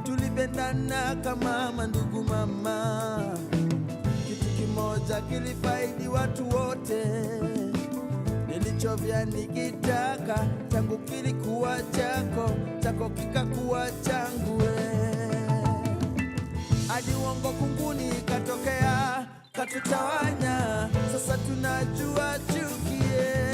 tulipendana kama mandugu mama, kitu kimoja kilifaidi watu wote, nilichovya nikitaka, changu kilikuwa chako, chako kikakuwa changu. Hadi uongo kunguni katokea, katutawanya, sasa tunajua chukie.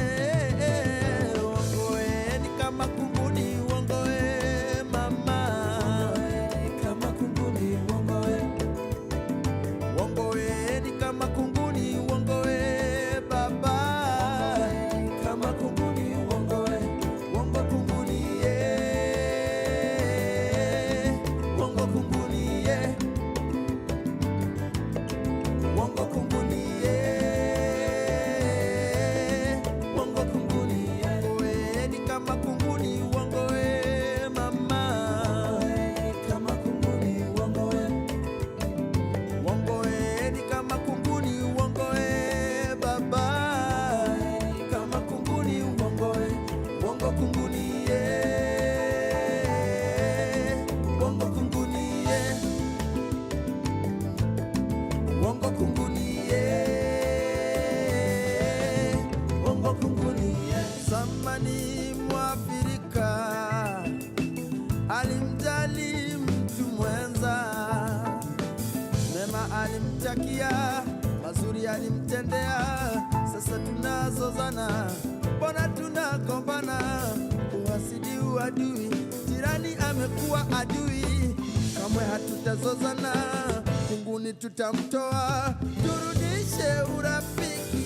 Mazuri alimtendea, sasa tunazozana, mbona tunagombana, uhasidi uadui, jirani amekuwa adui, kamwe hatutazozana, kunguni tutamtoa, turudishe urafiki.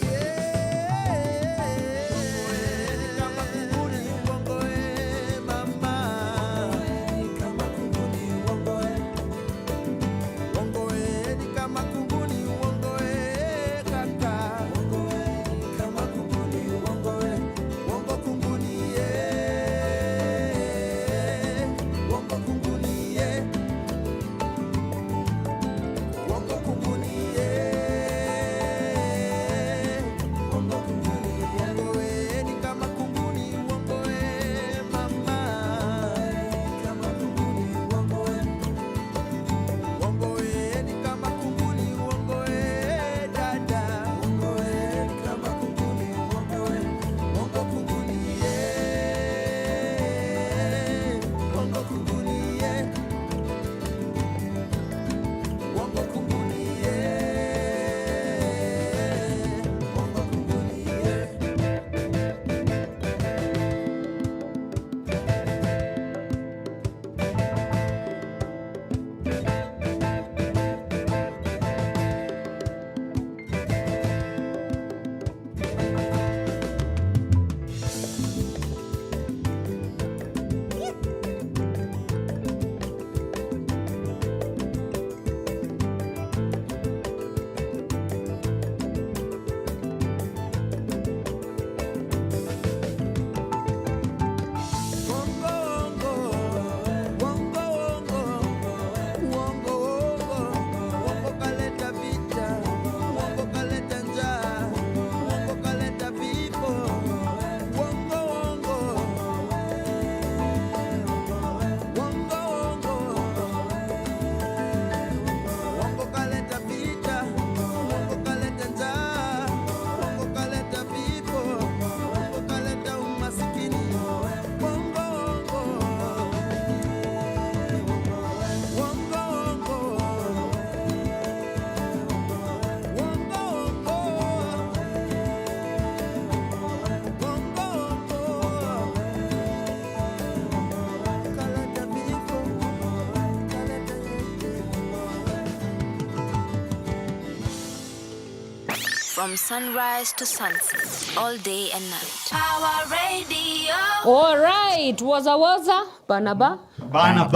From sunrise to sunset, all day and night. Power Radio. All right, waza Banaba. Bana.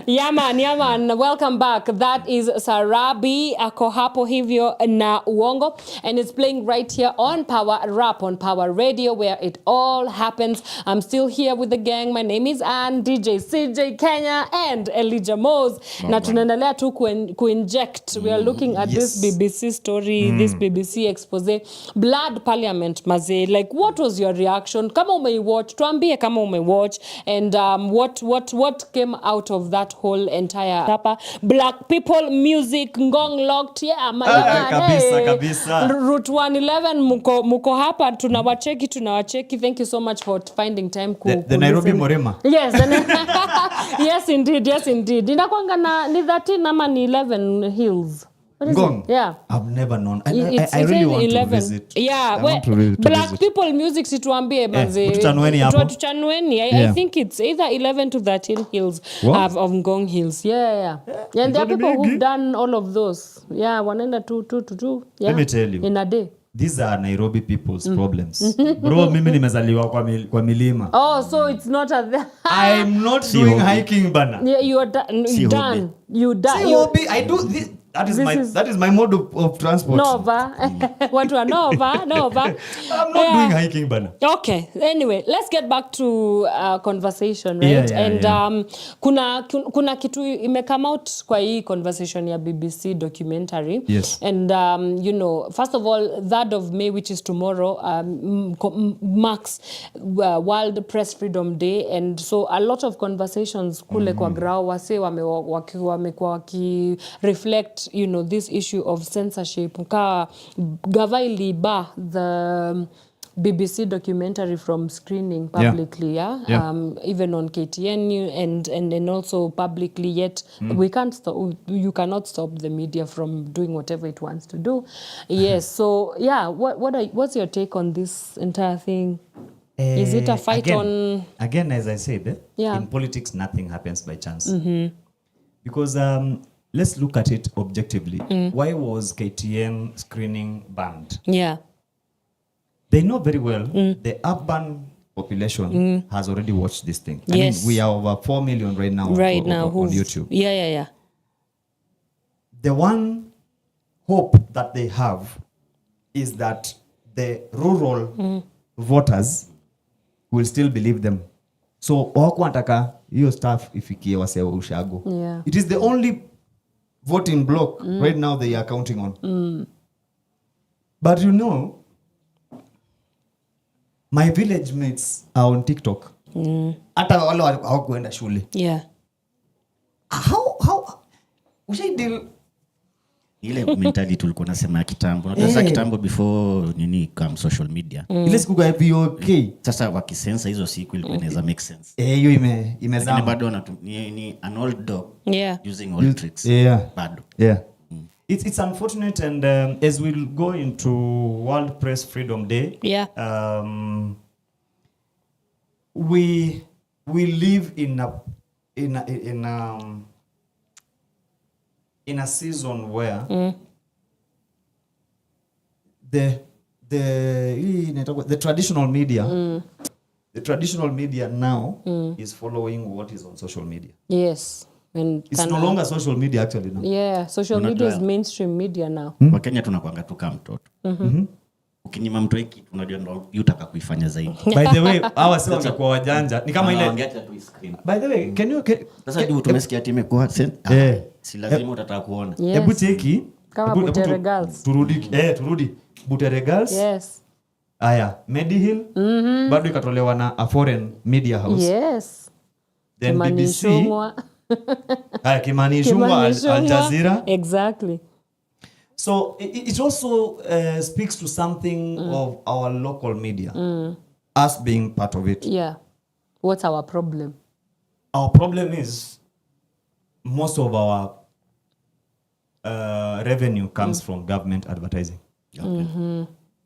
Yeah man, welcome back. That is Sarabi ako hapo hivyo na uongo, and it's playing right here on Power Rap on Power Radio, where it all happens. I'm still here with the gang. My name is Ann, DjCj Kenya and Elijah Mose. Na tunaendelea tu ku-inject. We are looking at this BBC story, this BBC expose. Blood Parliament maze. Like, what was your reaction? Kama umewatch, tuambie kama umewatch, and what came out of that whole entire black people music ngong locked. Yeah, kabisa. Route 111 muko hapa, tunawacheki. Thank you so much for finding time the Nairobi Morema. Yes. Yes indeed. Inakwanga na ni 13 ama ni 11 hills. What is Ngong? it? Yeah. I've never known. I really really want 11. to visit. Yeah, I want to really black visit. people music situambie manze. Tuchanueni. I think it's either 11 to 13 hills of Ngong Hills. Yeah. And there are people who've done all of those. Yeah, wanaenda two. Yeah. Let me tell you. In a day. These are Nairobi people's problems. Bro, mimi nimezaliwa kwa milima. Oh, so it's not I'm not doing hiking bana. Yeah, you are done. You done. I do this. That is my mode of transport. Nova. Watu wa Nova. I'm not doing hiking bana. Okay. Anyway, let's get back to conversation, right? Kuna kitu ime come out kwa hii conversation ya BBC documentary. Yes. And first of all, 3rd of May, which is tomorrow, marks World Press Freedom Day, and so a lot of conversations kule kwa grao wase wamekuwa waki reflect this issue of censorship. Gavaili ba the BBC documentary from screening publicly, even on KTN and also publicly. Yet we can't stop. You cannot stop the media from doing whatever it wants to do. Yes. So what's your take on this entire thing? Is it a fight again, as I said, in politics nothing happens by chance. Because let's look at it objectively. Why was KTN screening banned? Yeah. They know very well the urban population has already watched this thing. I mean, we are over 4 million right now on YouTube. Yeah. The one hope that they have is that the rural voters will still believe them. So, wakuantaka hiyo stuff ifikie wase wa ushago. Yeah. It is the only voting block right now they are counting on. But my village mates are on TikTok. Hata wale hawakuenda shule. Yeah. How ushaidil ile mentality tulikuwa nasema kitambo. Sasa kitambo before come social media. Ile siku kwa VOK. Sasa wakisensa hizo siku ilikuwa inaweza make sense. Hiyo imezama. Bado ni an old dog using old tricks. Bado. Yeah. It's unfortunate, and as we'll go into World Press Freedom Day, we live in a season where the traditional media now is following what is on social media. Yes. And it's no longer social media actually now. Yeah, social media is mainstream media now. Wakenya tunakuanga tu kama mtoto. Ukinyima mtu hiki unajua ndo yutaka kuifanya zaidi. By the way, hawa si watakuwa wajanja. Ni kama ile wangeacha tu screen. By the way, can you sasa ndio tumesikia timu kwa si lazima utataka kuona. Hebu cheki kama Butere Girls. Turudi Butere Girls. Yes. Aya, Medihill bado ikatolewa na a foreign media house. Yes. Then BBC. Kimani Ichung'wah, Al Jazeera. Exactly. So it also speaks to something of our local media, us being part of it. Yeah. What's our problem? Our problem is most of our revenue comes from government advertising.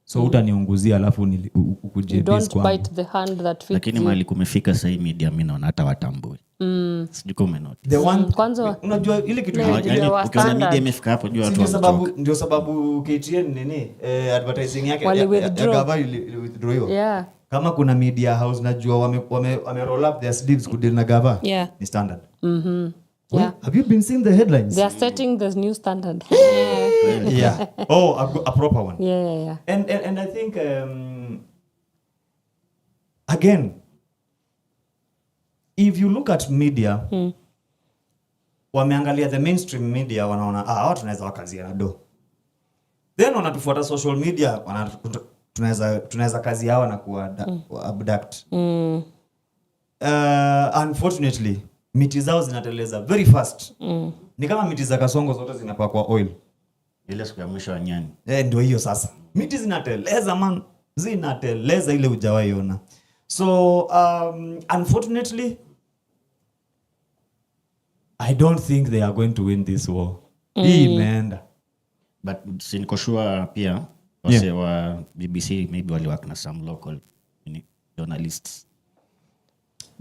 So utaniunguzia alafu ukuje this kwa. Don't bite the hand that feeds you. Lakini mali kumefika sasa hii media mimi naona hata watambui. Sijui kama notice. The one kwanza unajua ile kitu ukiona media imefika hapo jua watu. Ndio sababu KTN advertising yake ya gava withdraw. Yeah. Kama kuna media house najua wame roll up their sleeves kudeal na gava. Yeah. Ni Standard. Yeah. Have you been seeing the headlines? They are setting the new standard. Yeah. Oh, a proper one. Yeah. And I think again, if you look at media, wameangalia the mainstream media wanaona watu tunaweza wakazia na do. Then wanatufuata social media tunaweza kazi yao na kuwa abduct. Unfortunately, miti zao zinateleza very fast. Ni kama miti za Kasongo zote zinapakwa oil. Ile siku ya mwisho wa nyani. Ndio hiyo sasa. Miti zinateleza man. Zinateleza ile hujawahi ona. So unfortunately I don't think they are going to win this war. Hii imeenda. But siniko sure pia wase wa BBC maybe waliwork na some local journalists.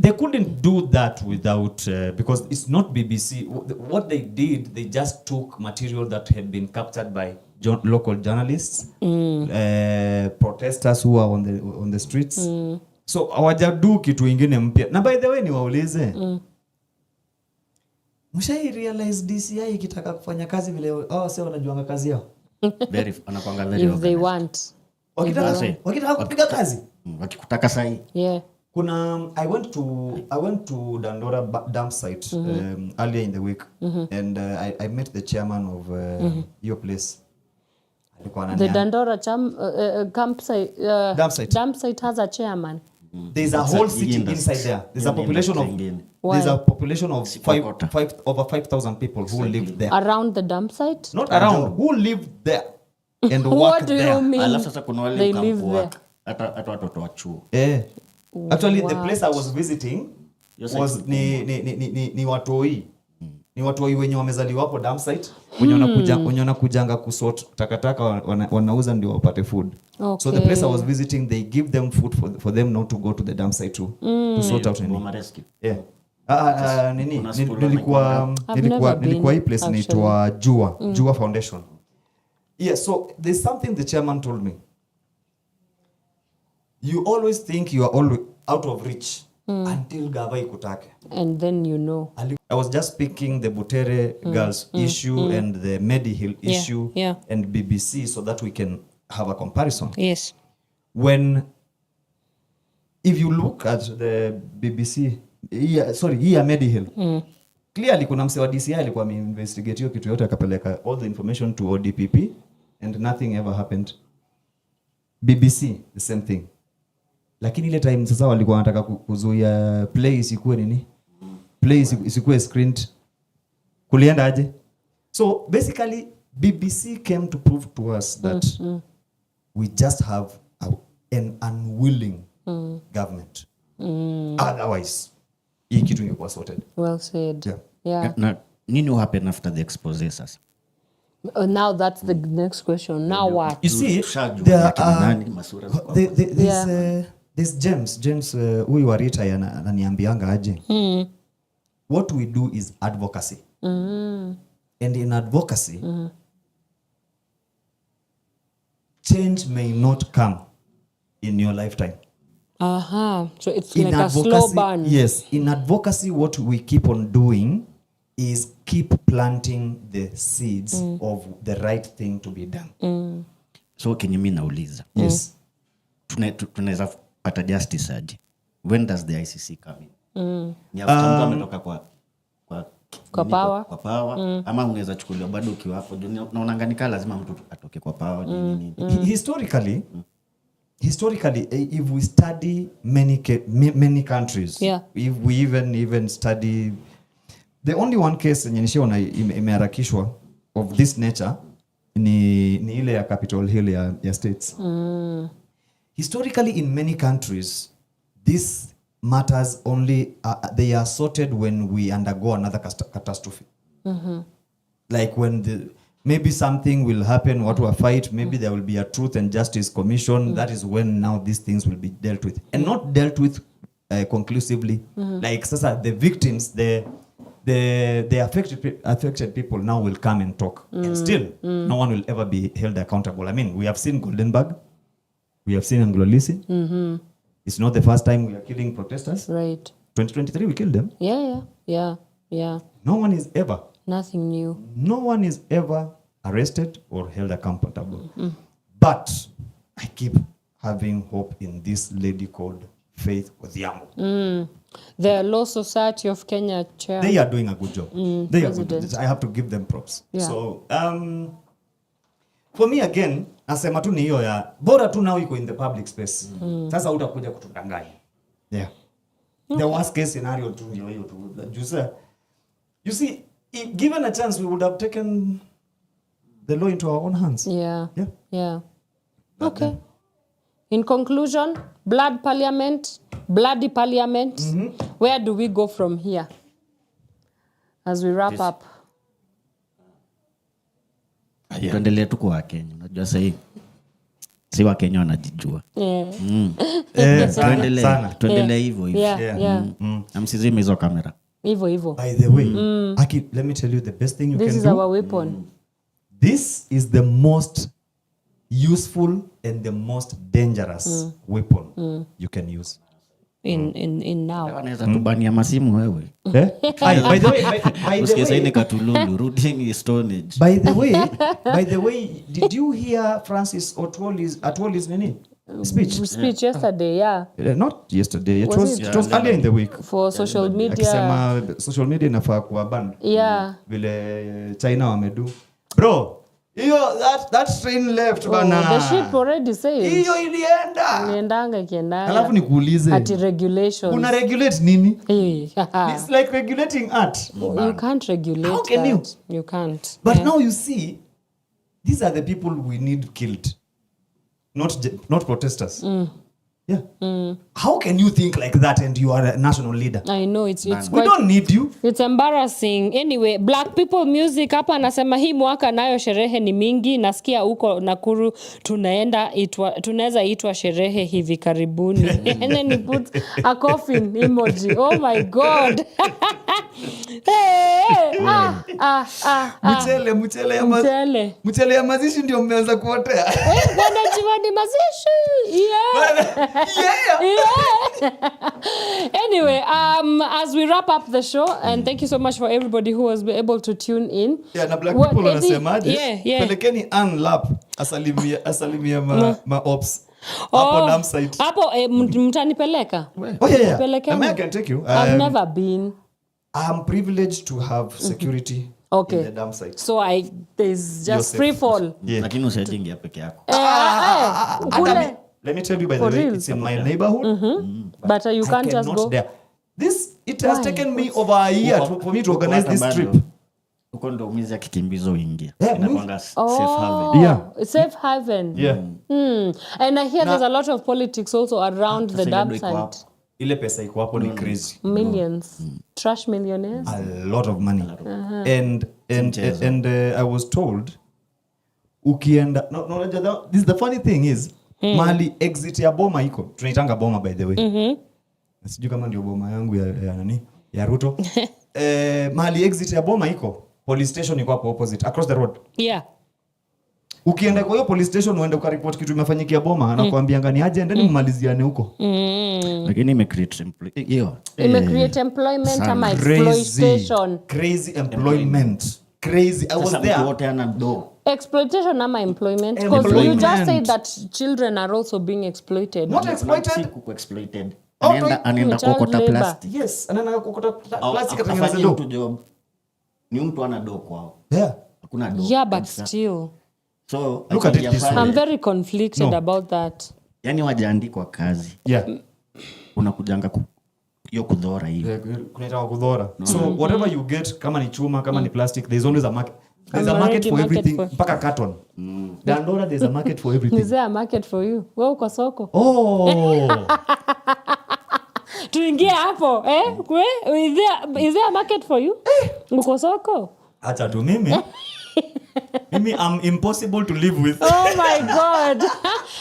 They couldn't do that without because it's not BBC. What they did, they just took material that had been captured by local journalists, protesters who are on the streets. So hawajadu kitu ingine mpya. Na by the way niwaulize. Mshai realize DCI ikitaka kufanya kazi vile sio wanajuanga kazi yao. Anakuanga very if they want. Wakitaka kupiga kazi. Wakikutaka sahi. Yeah. Kuna I went to Dandora dump site earlier in the week and I met the chairman of your place. The Dandora campsite dump site has a chairman. There's a whole city inside there. There's a population of over 5,000 people who live there. Around the dump site? Not around, who live there and work What do there. you mean? Alafu sasa kuna wale they live there. Hata watoto wa chuo. Actually the place I was visiting was ni watoi. Ni watoi wenye wamezaliwa hapo dump site. Wenye wanakujanga kusort takataka wanauza ndio wapate food. Okay. So the place I was visiting, they give them food for them not to go to the dump site to sort out anything. Yeah. Nilikuwa hii place inaitwa Jua Foundation. Yeah, so there's something the chairman told me. You always think you are always out of reach until gava ikutake. And then you know. I was just picking the Butere girls issue and the Medihill issue and BBC so that we can have a comparison. Yes. If you look at the BBC, Medihill, clearly kuna mse wa DCI alikuwa ameinvestigate hiyo kitu yote akapeleka all the information to ODPP and nothing ever happened. BBC, the same thing. Lakini ile time sasa walikuwa wanataka kuzuia play isikuwe nini? Play isikuwe screened. Kulienda aje? So basically BBC came to prove to us that we just have an unwilling government. Otherwise, hii kitu ingekuwa sorted. Well said. Yeah. Na nini will happen after the expose sasa? Now that's the next question. Now what? You see, there's James huyu wa Rita ananiambianga aje. What we do is advocacy. And in advocacy, change may not come in your lifetime. So it's in like a slow burn. Yes. In advocacy, what we keep on doing is keep planting the seeds of the right thing to be done. So kenye mimi nauliza. Yes. Tunaweza pata justice aje? When does the ICC come in? Ni after mtu ametoka kwa Pawa. Kwa Pawa ama unaweza chukuliwa bado ukiwa hapo. Naona nganika lazima mtu atoke kwa Pawa nini. Historically, if we study many countries, if we even study, the only one case yenye nishaona imeharakishwa of this nature ni ile ya Capitol Hill ya States. Historically, in many countries, these matters only they are sorted when we undergo another catastrophe. Like when maybe something will happen, what will fight, maybe there will be a Truth and Justice Commission. That is when now these things will be dealt with. And not dealt with conclusively. Like sasa, the victims, the affected people now will come and talk. And still, no one will ever be held accountable. I mean, we have seen Goldenberg. We have seen Anglo-Lisi. It's not the first time we are killing protesters. Right. 2023 we killed them. Yeah. No one is ever. Nothing new. No one is ever arrested or held accountable. But I keep having hope in this lady called Faith Odhiambo. The Law Society of Kenya chair. They are doing a good job. They are President. good. I have to give them props. Yeah. So, for me again, nasema tu ni hiyo ya bora tu now iko in the public space. Sasa utakuja kutudanganya. Yeah. The worst case scenario tu ndio hiyo tu. You see, if given a chance we would have taken the law into our own hands. Yeah. Okay. In conclusion, bloody parliament. Where do we go from here? As we wrap up. Tuendelee tu kwa Kenya. Unajua sasa si wa Kenya wanajijua. Tuendelee hivyo. Amsizime hizo kamera. Hivyo. By the way, Aki, let me tell you the best thing you can do. This is our weapon. This is the most useful and the most dangerous weapon you can use. In now. Wanaweza tubania masimu wewe. By the way, usikiza ile katululu rudini stonage. By the way, did you hear Francis Atwoli's nini? Speech yesterday, yeah. Not yesterday. It was earlier in the week. For social media. Akisema social media inafaa kuwa banned. Yeah. Vile China wamedu. Bro, that train left bana. The ship already sailed. Hiyo ilienda. Ikienda. Alafu nikuulize. At regulations. Una regulate nini? It's like regulating art. You can't regulate. How can that. You can't. But now you see, these are the people we need killed. Not protesters. How can you think like that and you are a national leader? I know it's we don't need you. It's embarrassing. Anyway, Black People Music hapa anasema hii mwaka nayo sherehe ni mingi. Nasikia huko Nakuru tunaweza itwa sherehe hivi karibuni. And then he puts a coffin emoji. Oh my God. Mchele ya mazishi ndio mmeanza kuotea. Bwana Chivani mazishi. Yeah. Anyway, as we wrap up the show, and thank you so much for everybody who was able to tune in. Yeah, na Black People wanasemaje? Pelekeni unlap asalimia ma ops. Hapo dam site. Hapo mtanipeleka? Oh yeah. I can take you. I've never been. I'm privileged to have security in the dam site. So there's just free fall. Lakini usiingia peke yako. Let me tell you, by the way, it's in my neighborhood. But you can't just go there. It has taken me over a year for me to organize this trip. Uko ndo umizi akikimbizo uingia. Inakuanga safe haven. Safe haven. And I hear there's a lot of politics also around the dam site. Ile pesa iko hapo ni crazy. Millions. Trash millionaires. A lot of money. And I was told ukienda this is the funny thing is mali exit ya boma iko. Tunaitanga boma by the way. Sijui kama ndio boma yangu ya nani? Ya Ruto. Mali exit ya boma iko. Police station iko hapo opposite across the road. Yeah. Ukienda kwa hiyo police station uende ukaripoti kitu imefanyikia boma anakuambia ngani aje endeni mmaliziane huko. Lakini imecreate employment ama exploitation. Crazy employment. Crazy. I was there. Wote ana do. Exploitation ama employment? Because you just said that children are also being exploited. Not exploited. Exploited. Anaenda kokota plastic. Yes, anaenda kokota plastic atengeneza job. Ni mtu ana do kwao. Hakuna do. Yeah, but still. So look at it this way. I'm very conflicted about that. Yani wajaandikwa kazi. Yeah. Unakujanga hiyo kudhora hiyo. Kunaitwa kudhora. So whatever you get, kama ni chuma, kama ni plastic, there's always a market. There's a market for everything. Mpaka carton. Dandora, there's a market for everything. Is there a market for you? Wewe uko soko. Tuingie hapo, is there a market for you? Uko soko? Acha tu mimi. I'm impossible to live with. Oh my God.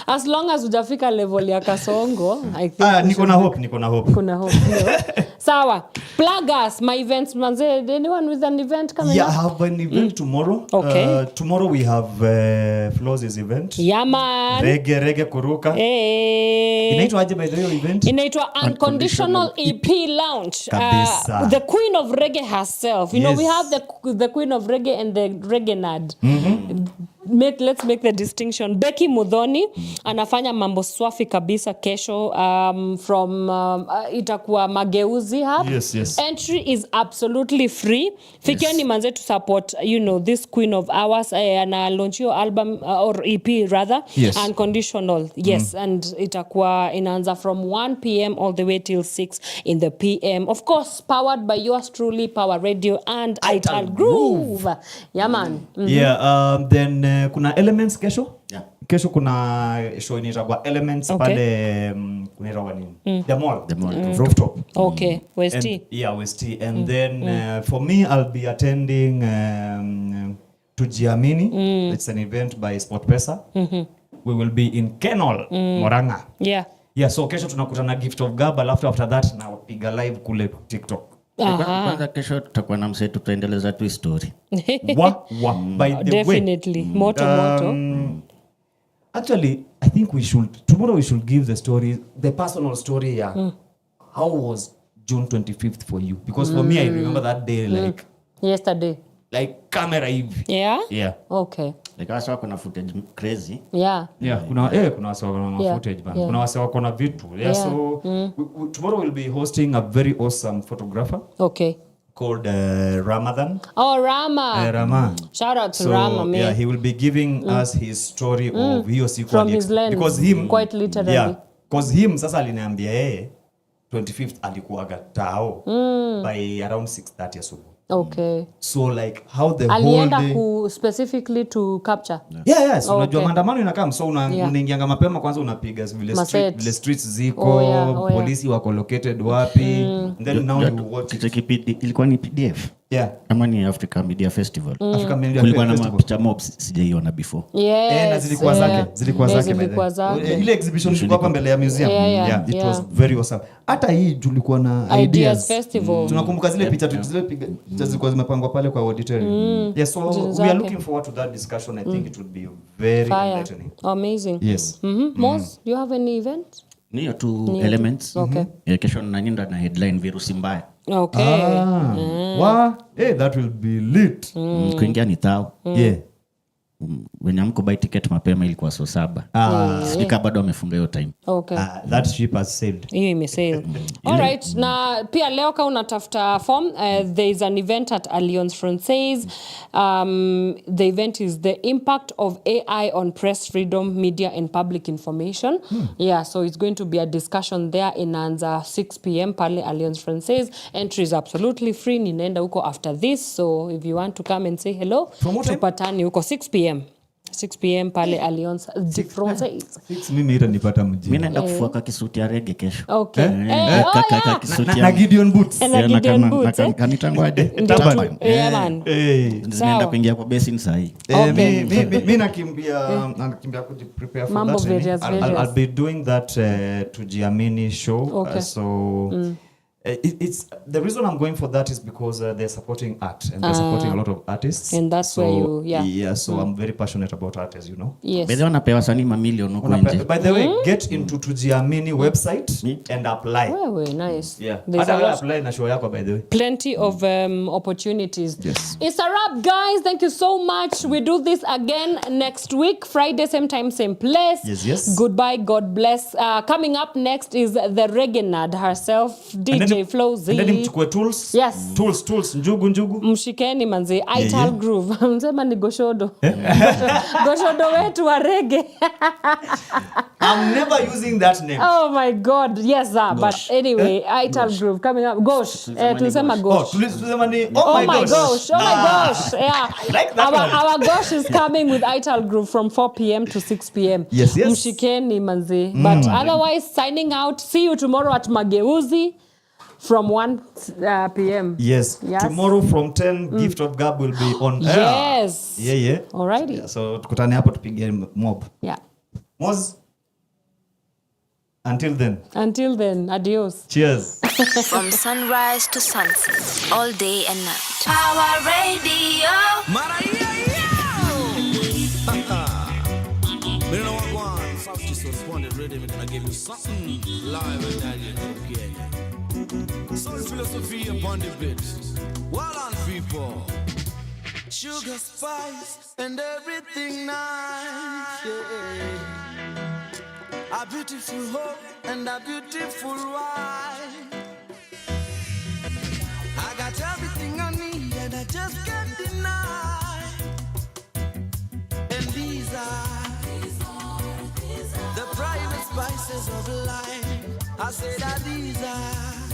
As long as hujafika level ya Kasongo, I think niko na hope. Kuna hope. Sawa. Plug us, my events, manze. Anyone with an event coming Yeah, up? I have an event tomorrow. Okay. Tomorrow we have Flozz's event. Yeah, man. Reggae kuruka. Hey. Inaitwa aje by the way event? Inaitwa Unconditional EP Lounge. Kabisa. The queen of reggae herself. You know, we Yes. have the queen of reggae and the reggae nerd. Let's make the distinction. Becky Mudhoni anafanya mambo swafi kabisa kesho from itakuwa Mageuzi Hub. Yes. Entry is absolutely free. Fikiani manze to support, you know, this queen of ours. Ana launch your album or EP rather. Yes. Unconditional. Yes. And itakuwa inaanza from 1 p.m. all the way till 6 in the p.m. Of course, powered by yours truly, Power Radio and Ital Groove. Yeah, man. Yeah, then kuna Elements kesho. Yeah. Kesho kuna show inaitwa Elements pale kunaitwa nini? The mall. Rooftop. Okay, West. Yeah, West. And then for me I'll be attending to Jiamini. It's an event by SportPesa. We will be in Kenol, Moranga. Yeah. Yeah, so kesho tunakutana Gift of Gab, after that na piga live kule TikTok. Kwanza kesho tutakuwa na mseto tutaendeleza tu story. By the Definitely. way. Moto. Actually, I think tomorrow we should give the personal story. How was June 25th for you? Because for me, I remember that day like yesterday. Like camera hivi. Yeah? Okay. Like wasa wako na footage crazy. Yeah. Kuna wasa wako na footage bana. Kuna wasa wako na vitu. So tomorrow we'll be hosting a very awesome photographer. Okay. Called Ramadan. Oh, Rama. Rama. Shout out to Rama, man. Yeah, he will be giving us his story of hiyo siku from his lens. Because him quite literally. Yeah, because him sasa aliniambia yeye 25th alikuwaga tao by around 6:30 asubuhi. Okay. So like how the alienda whole day specifically to capture. Yes, unajua maandamano inakam so unaingianga mapema kwanza unapiga vile streets ziko polisi wako located wapi then now you watch ilikuwa ni PDF. Yeah. Ama ni Africa Media Festival. Africa Media kulikuwa na Festival. mapicha mobs sijaiona before. Yes. Na zilikuwa zake. Ile exhibition ilikuwa hapa mbele ya museum. It was very awesome. Hata hii tulikuwa na Ideas Festival. Tunakumbuka zile picha zile zilikuwa zimepangwa pale kwa auditorium. Yes, so we are looking forward to that discussion. I think it would be very enlightening. Amazing. Yes. Moz, do you have any event? Niyo tu Elements. Okay. Kesho naninda na headline virusi mbaya. Okay. That will be lit. Kuingia ni tao. Yeah. Wenye mko buy ticket mapema ilikuwa so 7. Sika bado wamefunga hiyo time. Okay. That ship has sailed. Hiyo imesail. All right. Na pia leo kama unatafuta form, there is an event at Alliance Francaise. The event is the impact of AI on press freedom, media and public information. Yeah, so it's going to be a discussion there inaanza 6 p.m. pale Alliance Francaise. Entry is absolutely free. Ninaenda huko after this. So if you want to come and say hello, tupatani huko 6 p.m. 6 p.m. pale Alliance Francaise. 6 mimi itanipata mjini. Mimi naenda kufuaka kisuti ya reggae kesho. Okay. Kaka kisuti ya na Gideon Boots. Na Gideon Boots. Kanitangwaje? Yeah, man. Ninaenda kuingia kwa basin sahi. Mimi nakimbia kujiprepare for Mambo that. various. I'll be doing that to Jiamini show. Okay. It's the reason I'm going for that is because they're supporting art and they're supporting a lot of artists. And that's where you so I'm very passionate about art, as you know. Yes. Bado wanapewa sani mamilioni huko nje. By the way, get into Tujiamini website and apply. Wewe, nice. Yeah. There's a lot. Apply na show yako, by the way. Plenty of opportunities. Yes. It's a wrap, guys. Thank you so much. We do this again next week, Friday, same time, same place. Yes. Goodbye. God bless. Coming up next is the reggae nerd herself, DJ Flozz. And then mchukue tools. Yes. Tools. Njugu. Mshikeni manzi. Ital Groove. Msema ni Goshodo. Goshodo wetu wa reggae. I'm never using that name. Oh my God. Yes, sir. But anyway, Ital Groove coming up. Gosh. Tulisema gosh. Tulisema ni Oh my gosh. Yeah. I like that one. Our gosh is coming with Ital Groove from 4 p.m. to 6 p.m. Yes. Mshikeni manzi. But otherwise, signing out. See you tomorrow at Mageuzi from 1 p.m. Yes. Tomorrow from 10, Gift of Gab will be on air. Yes. Yeah. Alrighty. Yeah, so tukutane hapo tupige mob. Yeah. Moz. Until then. Adios. Cheers. From sunrise to sunset, all day and night. Power Radio. You know what, one? South just responded rhythm, and I give you something live and that is okay. Soul philosophy upon the beat. Well on, people. Sugar, spice, and everything nice. Yeah. A beautiful hope and a beautiful wife. I got everything I need and I just can't deny. And these are the private spices of life. I say that these are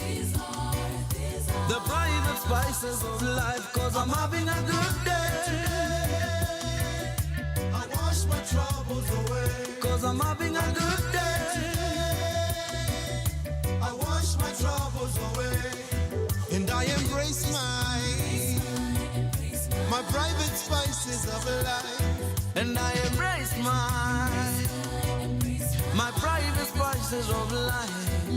the private spices of life. Cause I'm having a good day. I wash my troubles away. Cause I'm having a good day. I wash my troubles away. And I embrace my private spices of life. And I embrace my private spices of life.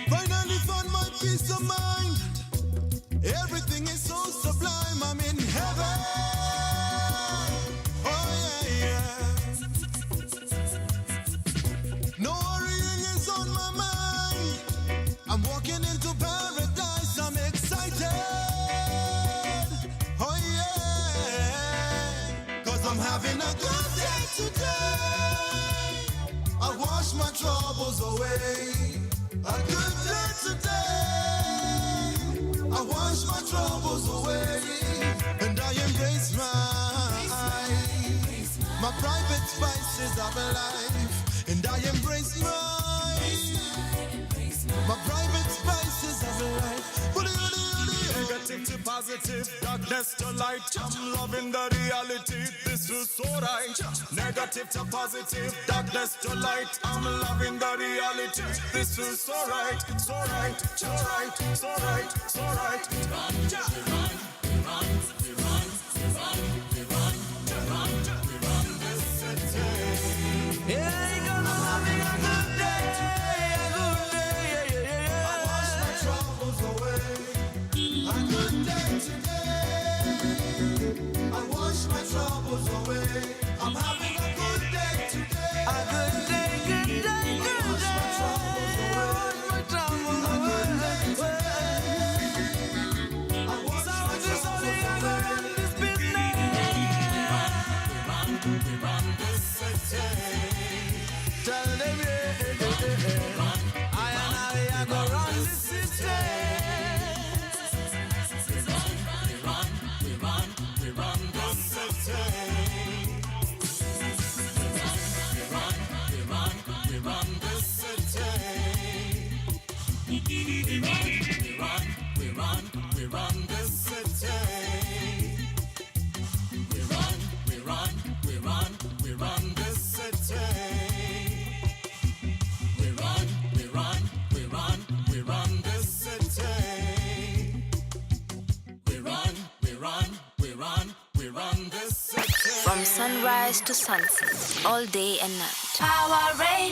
Finally found my peace of mind. Everything is so sublime. I'm in heaven. Oh yeah, yeah. No worrying is on my mind. I'm walking into paradise. I'm excited. Oh yeah. Cause I'm having a good day today. I wash my troubles away. A good day today. I wash my troubles away. And I embrace my private spices of life. And I embrace my private spices of life. Negative to positive, darkness to light. I'm loving the reality, this is so right. Negative to positive, darkness to light. I'm loving the reality, this is so right. So right, so right, so right, so right. Yeah, you're gonna having a good day today, a good day, yeah. I wash my troubles away. A good day today. I wash my troubles away. I'm having a good day today. A good day, good day, good day. I wash my troubles away. A good day today. I wash my troubles away. Run this business. We run this city. Tell them, I go run this city. We run this city. We run this city. We run this city. We run this city. We run this city. We run this city. From sunrise to sunset, all day and night. Power Radio.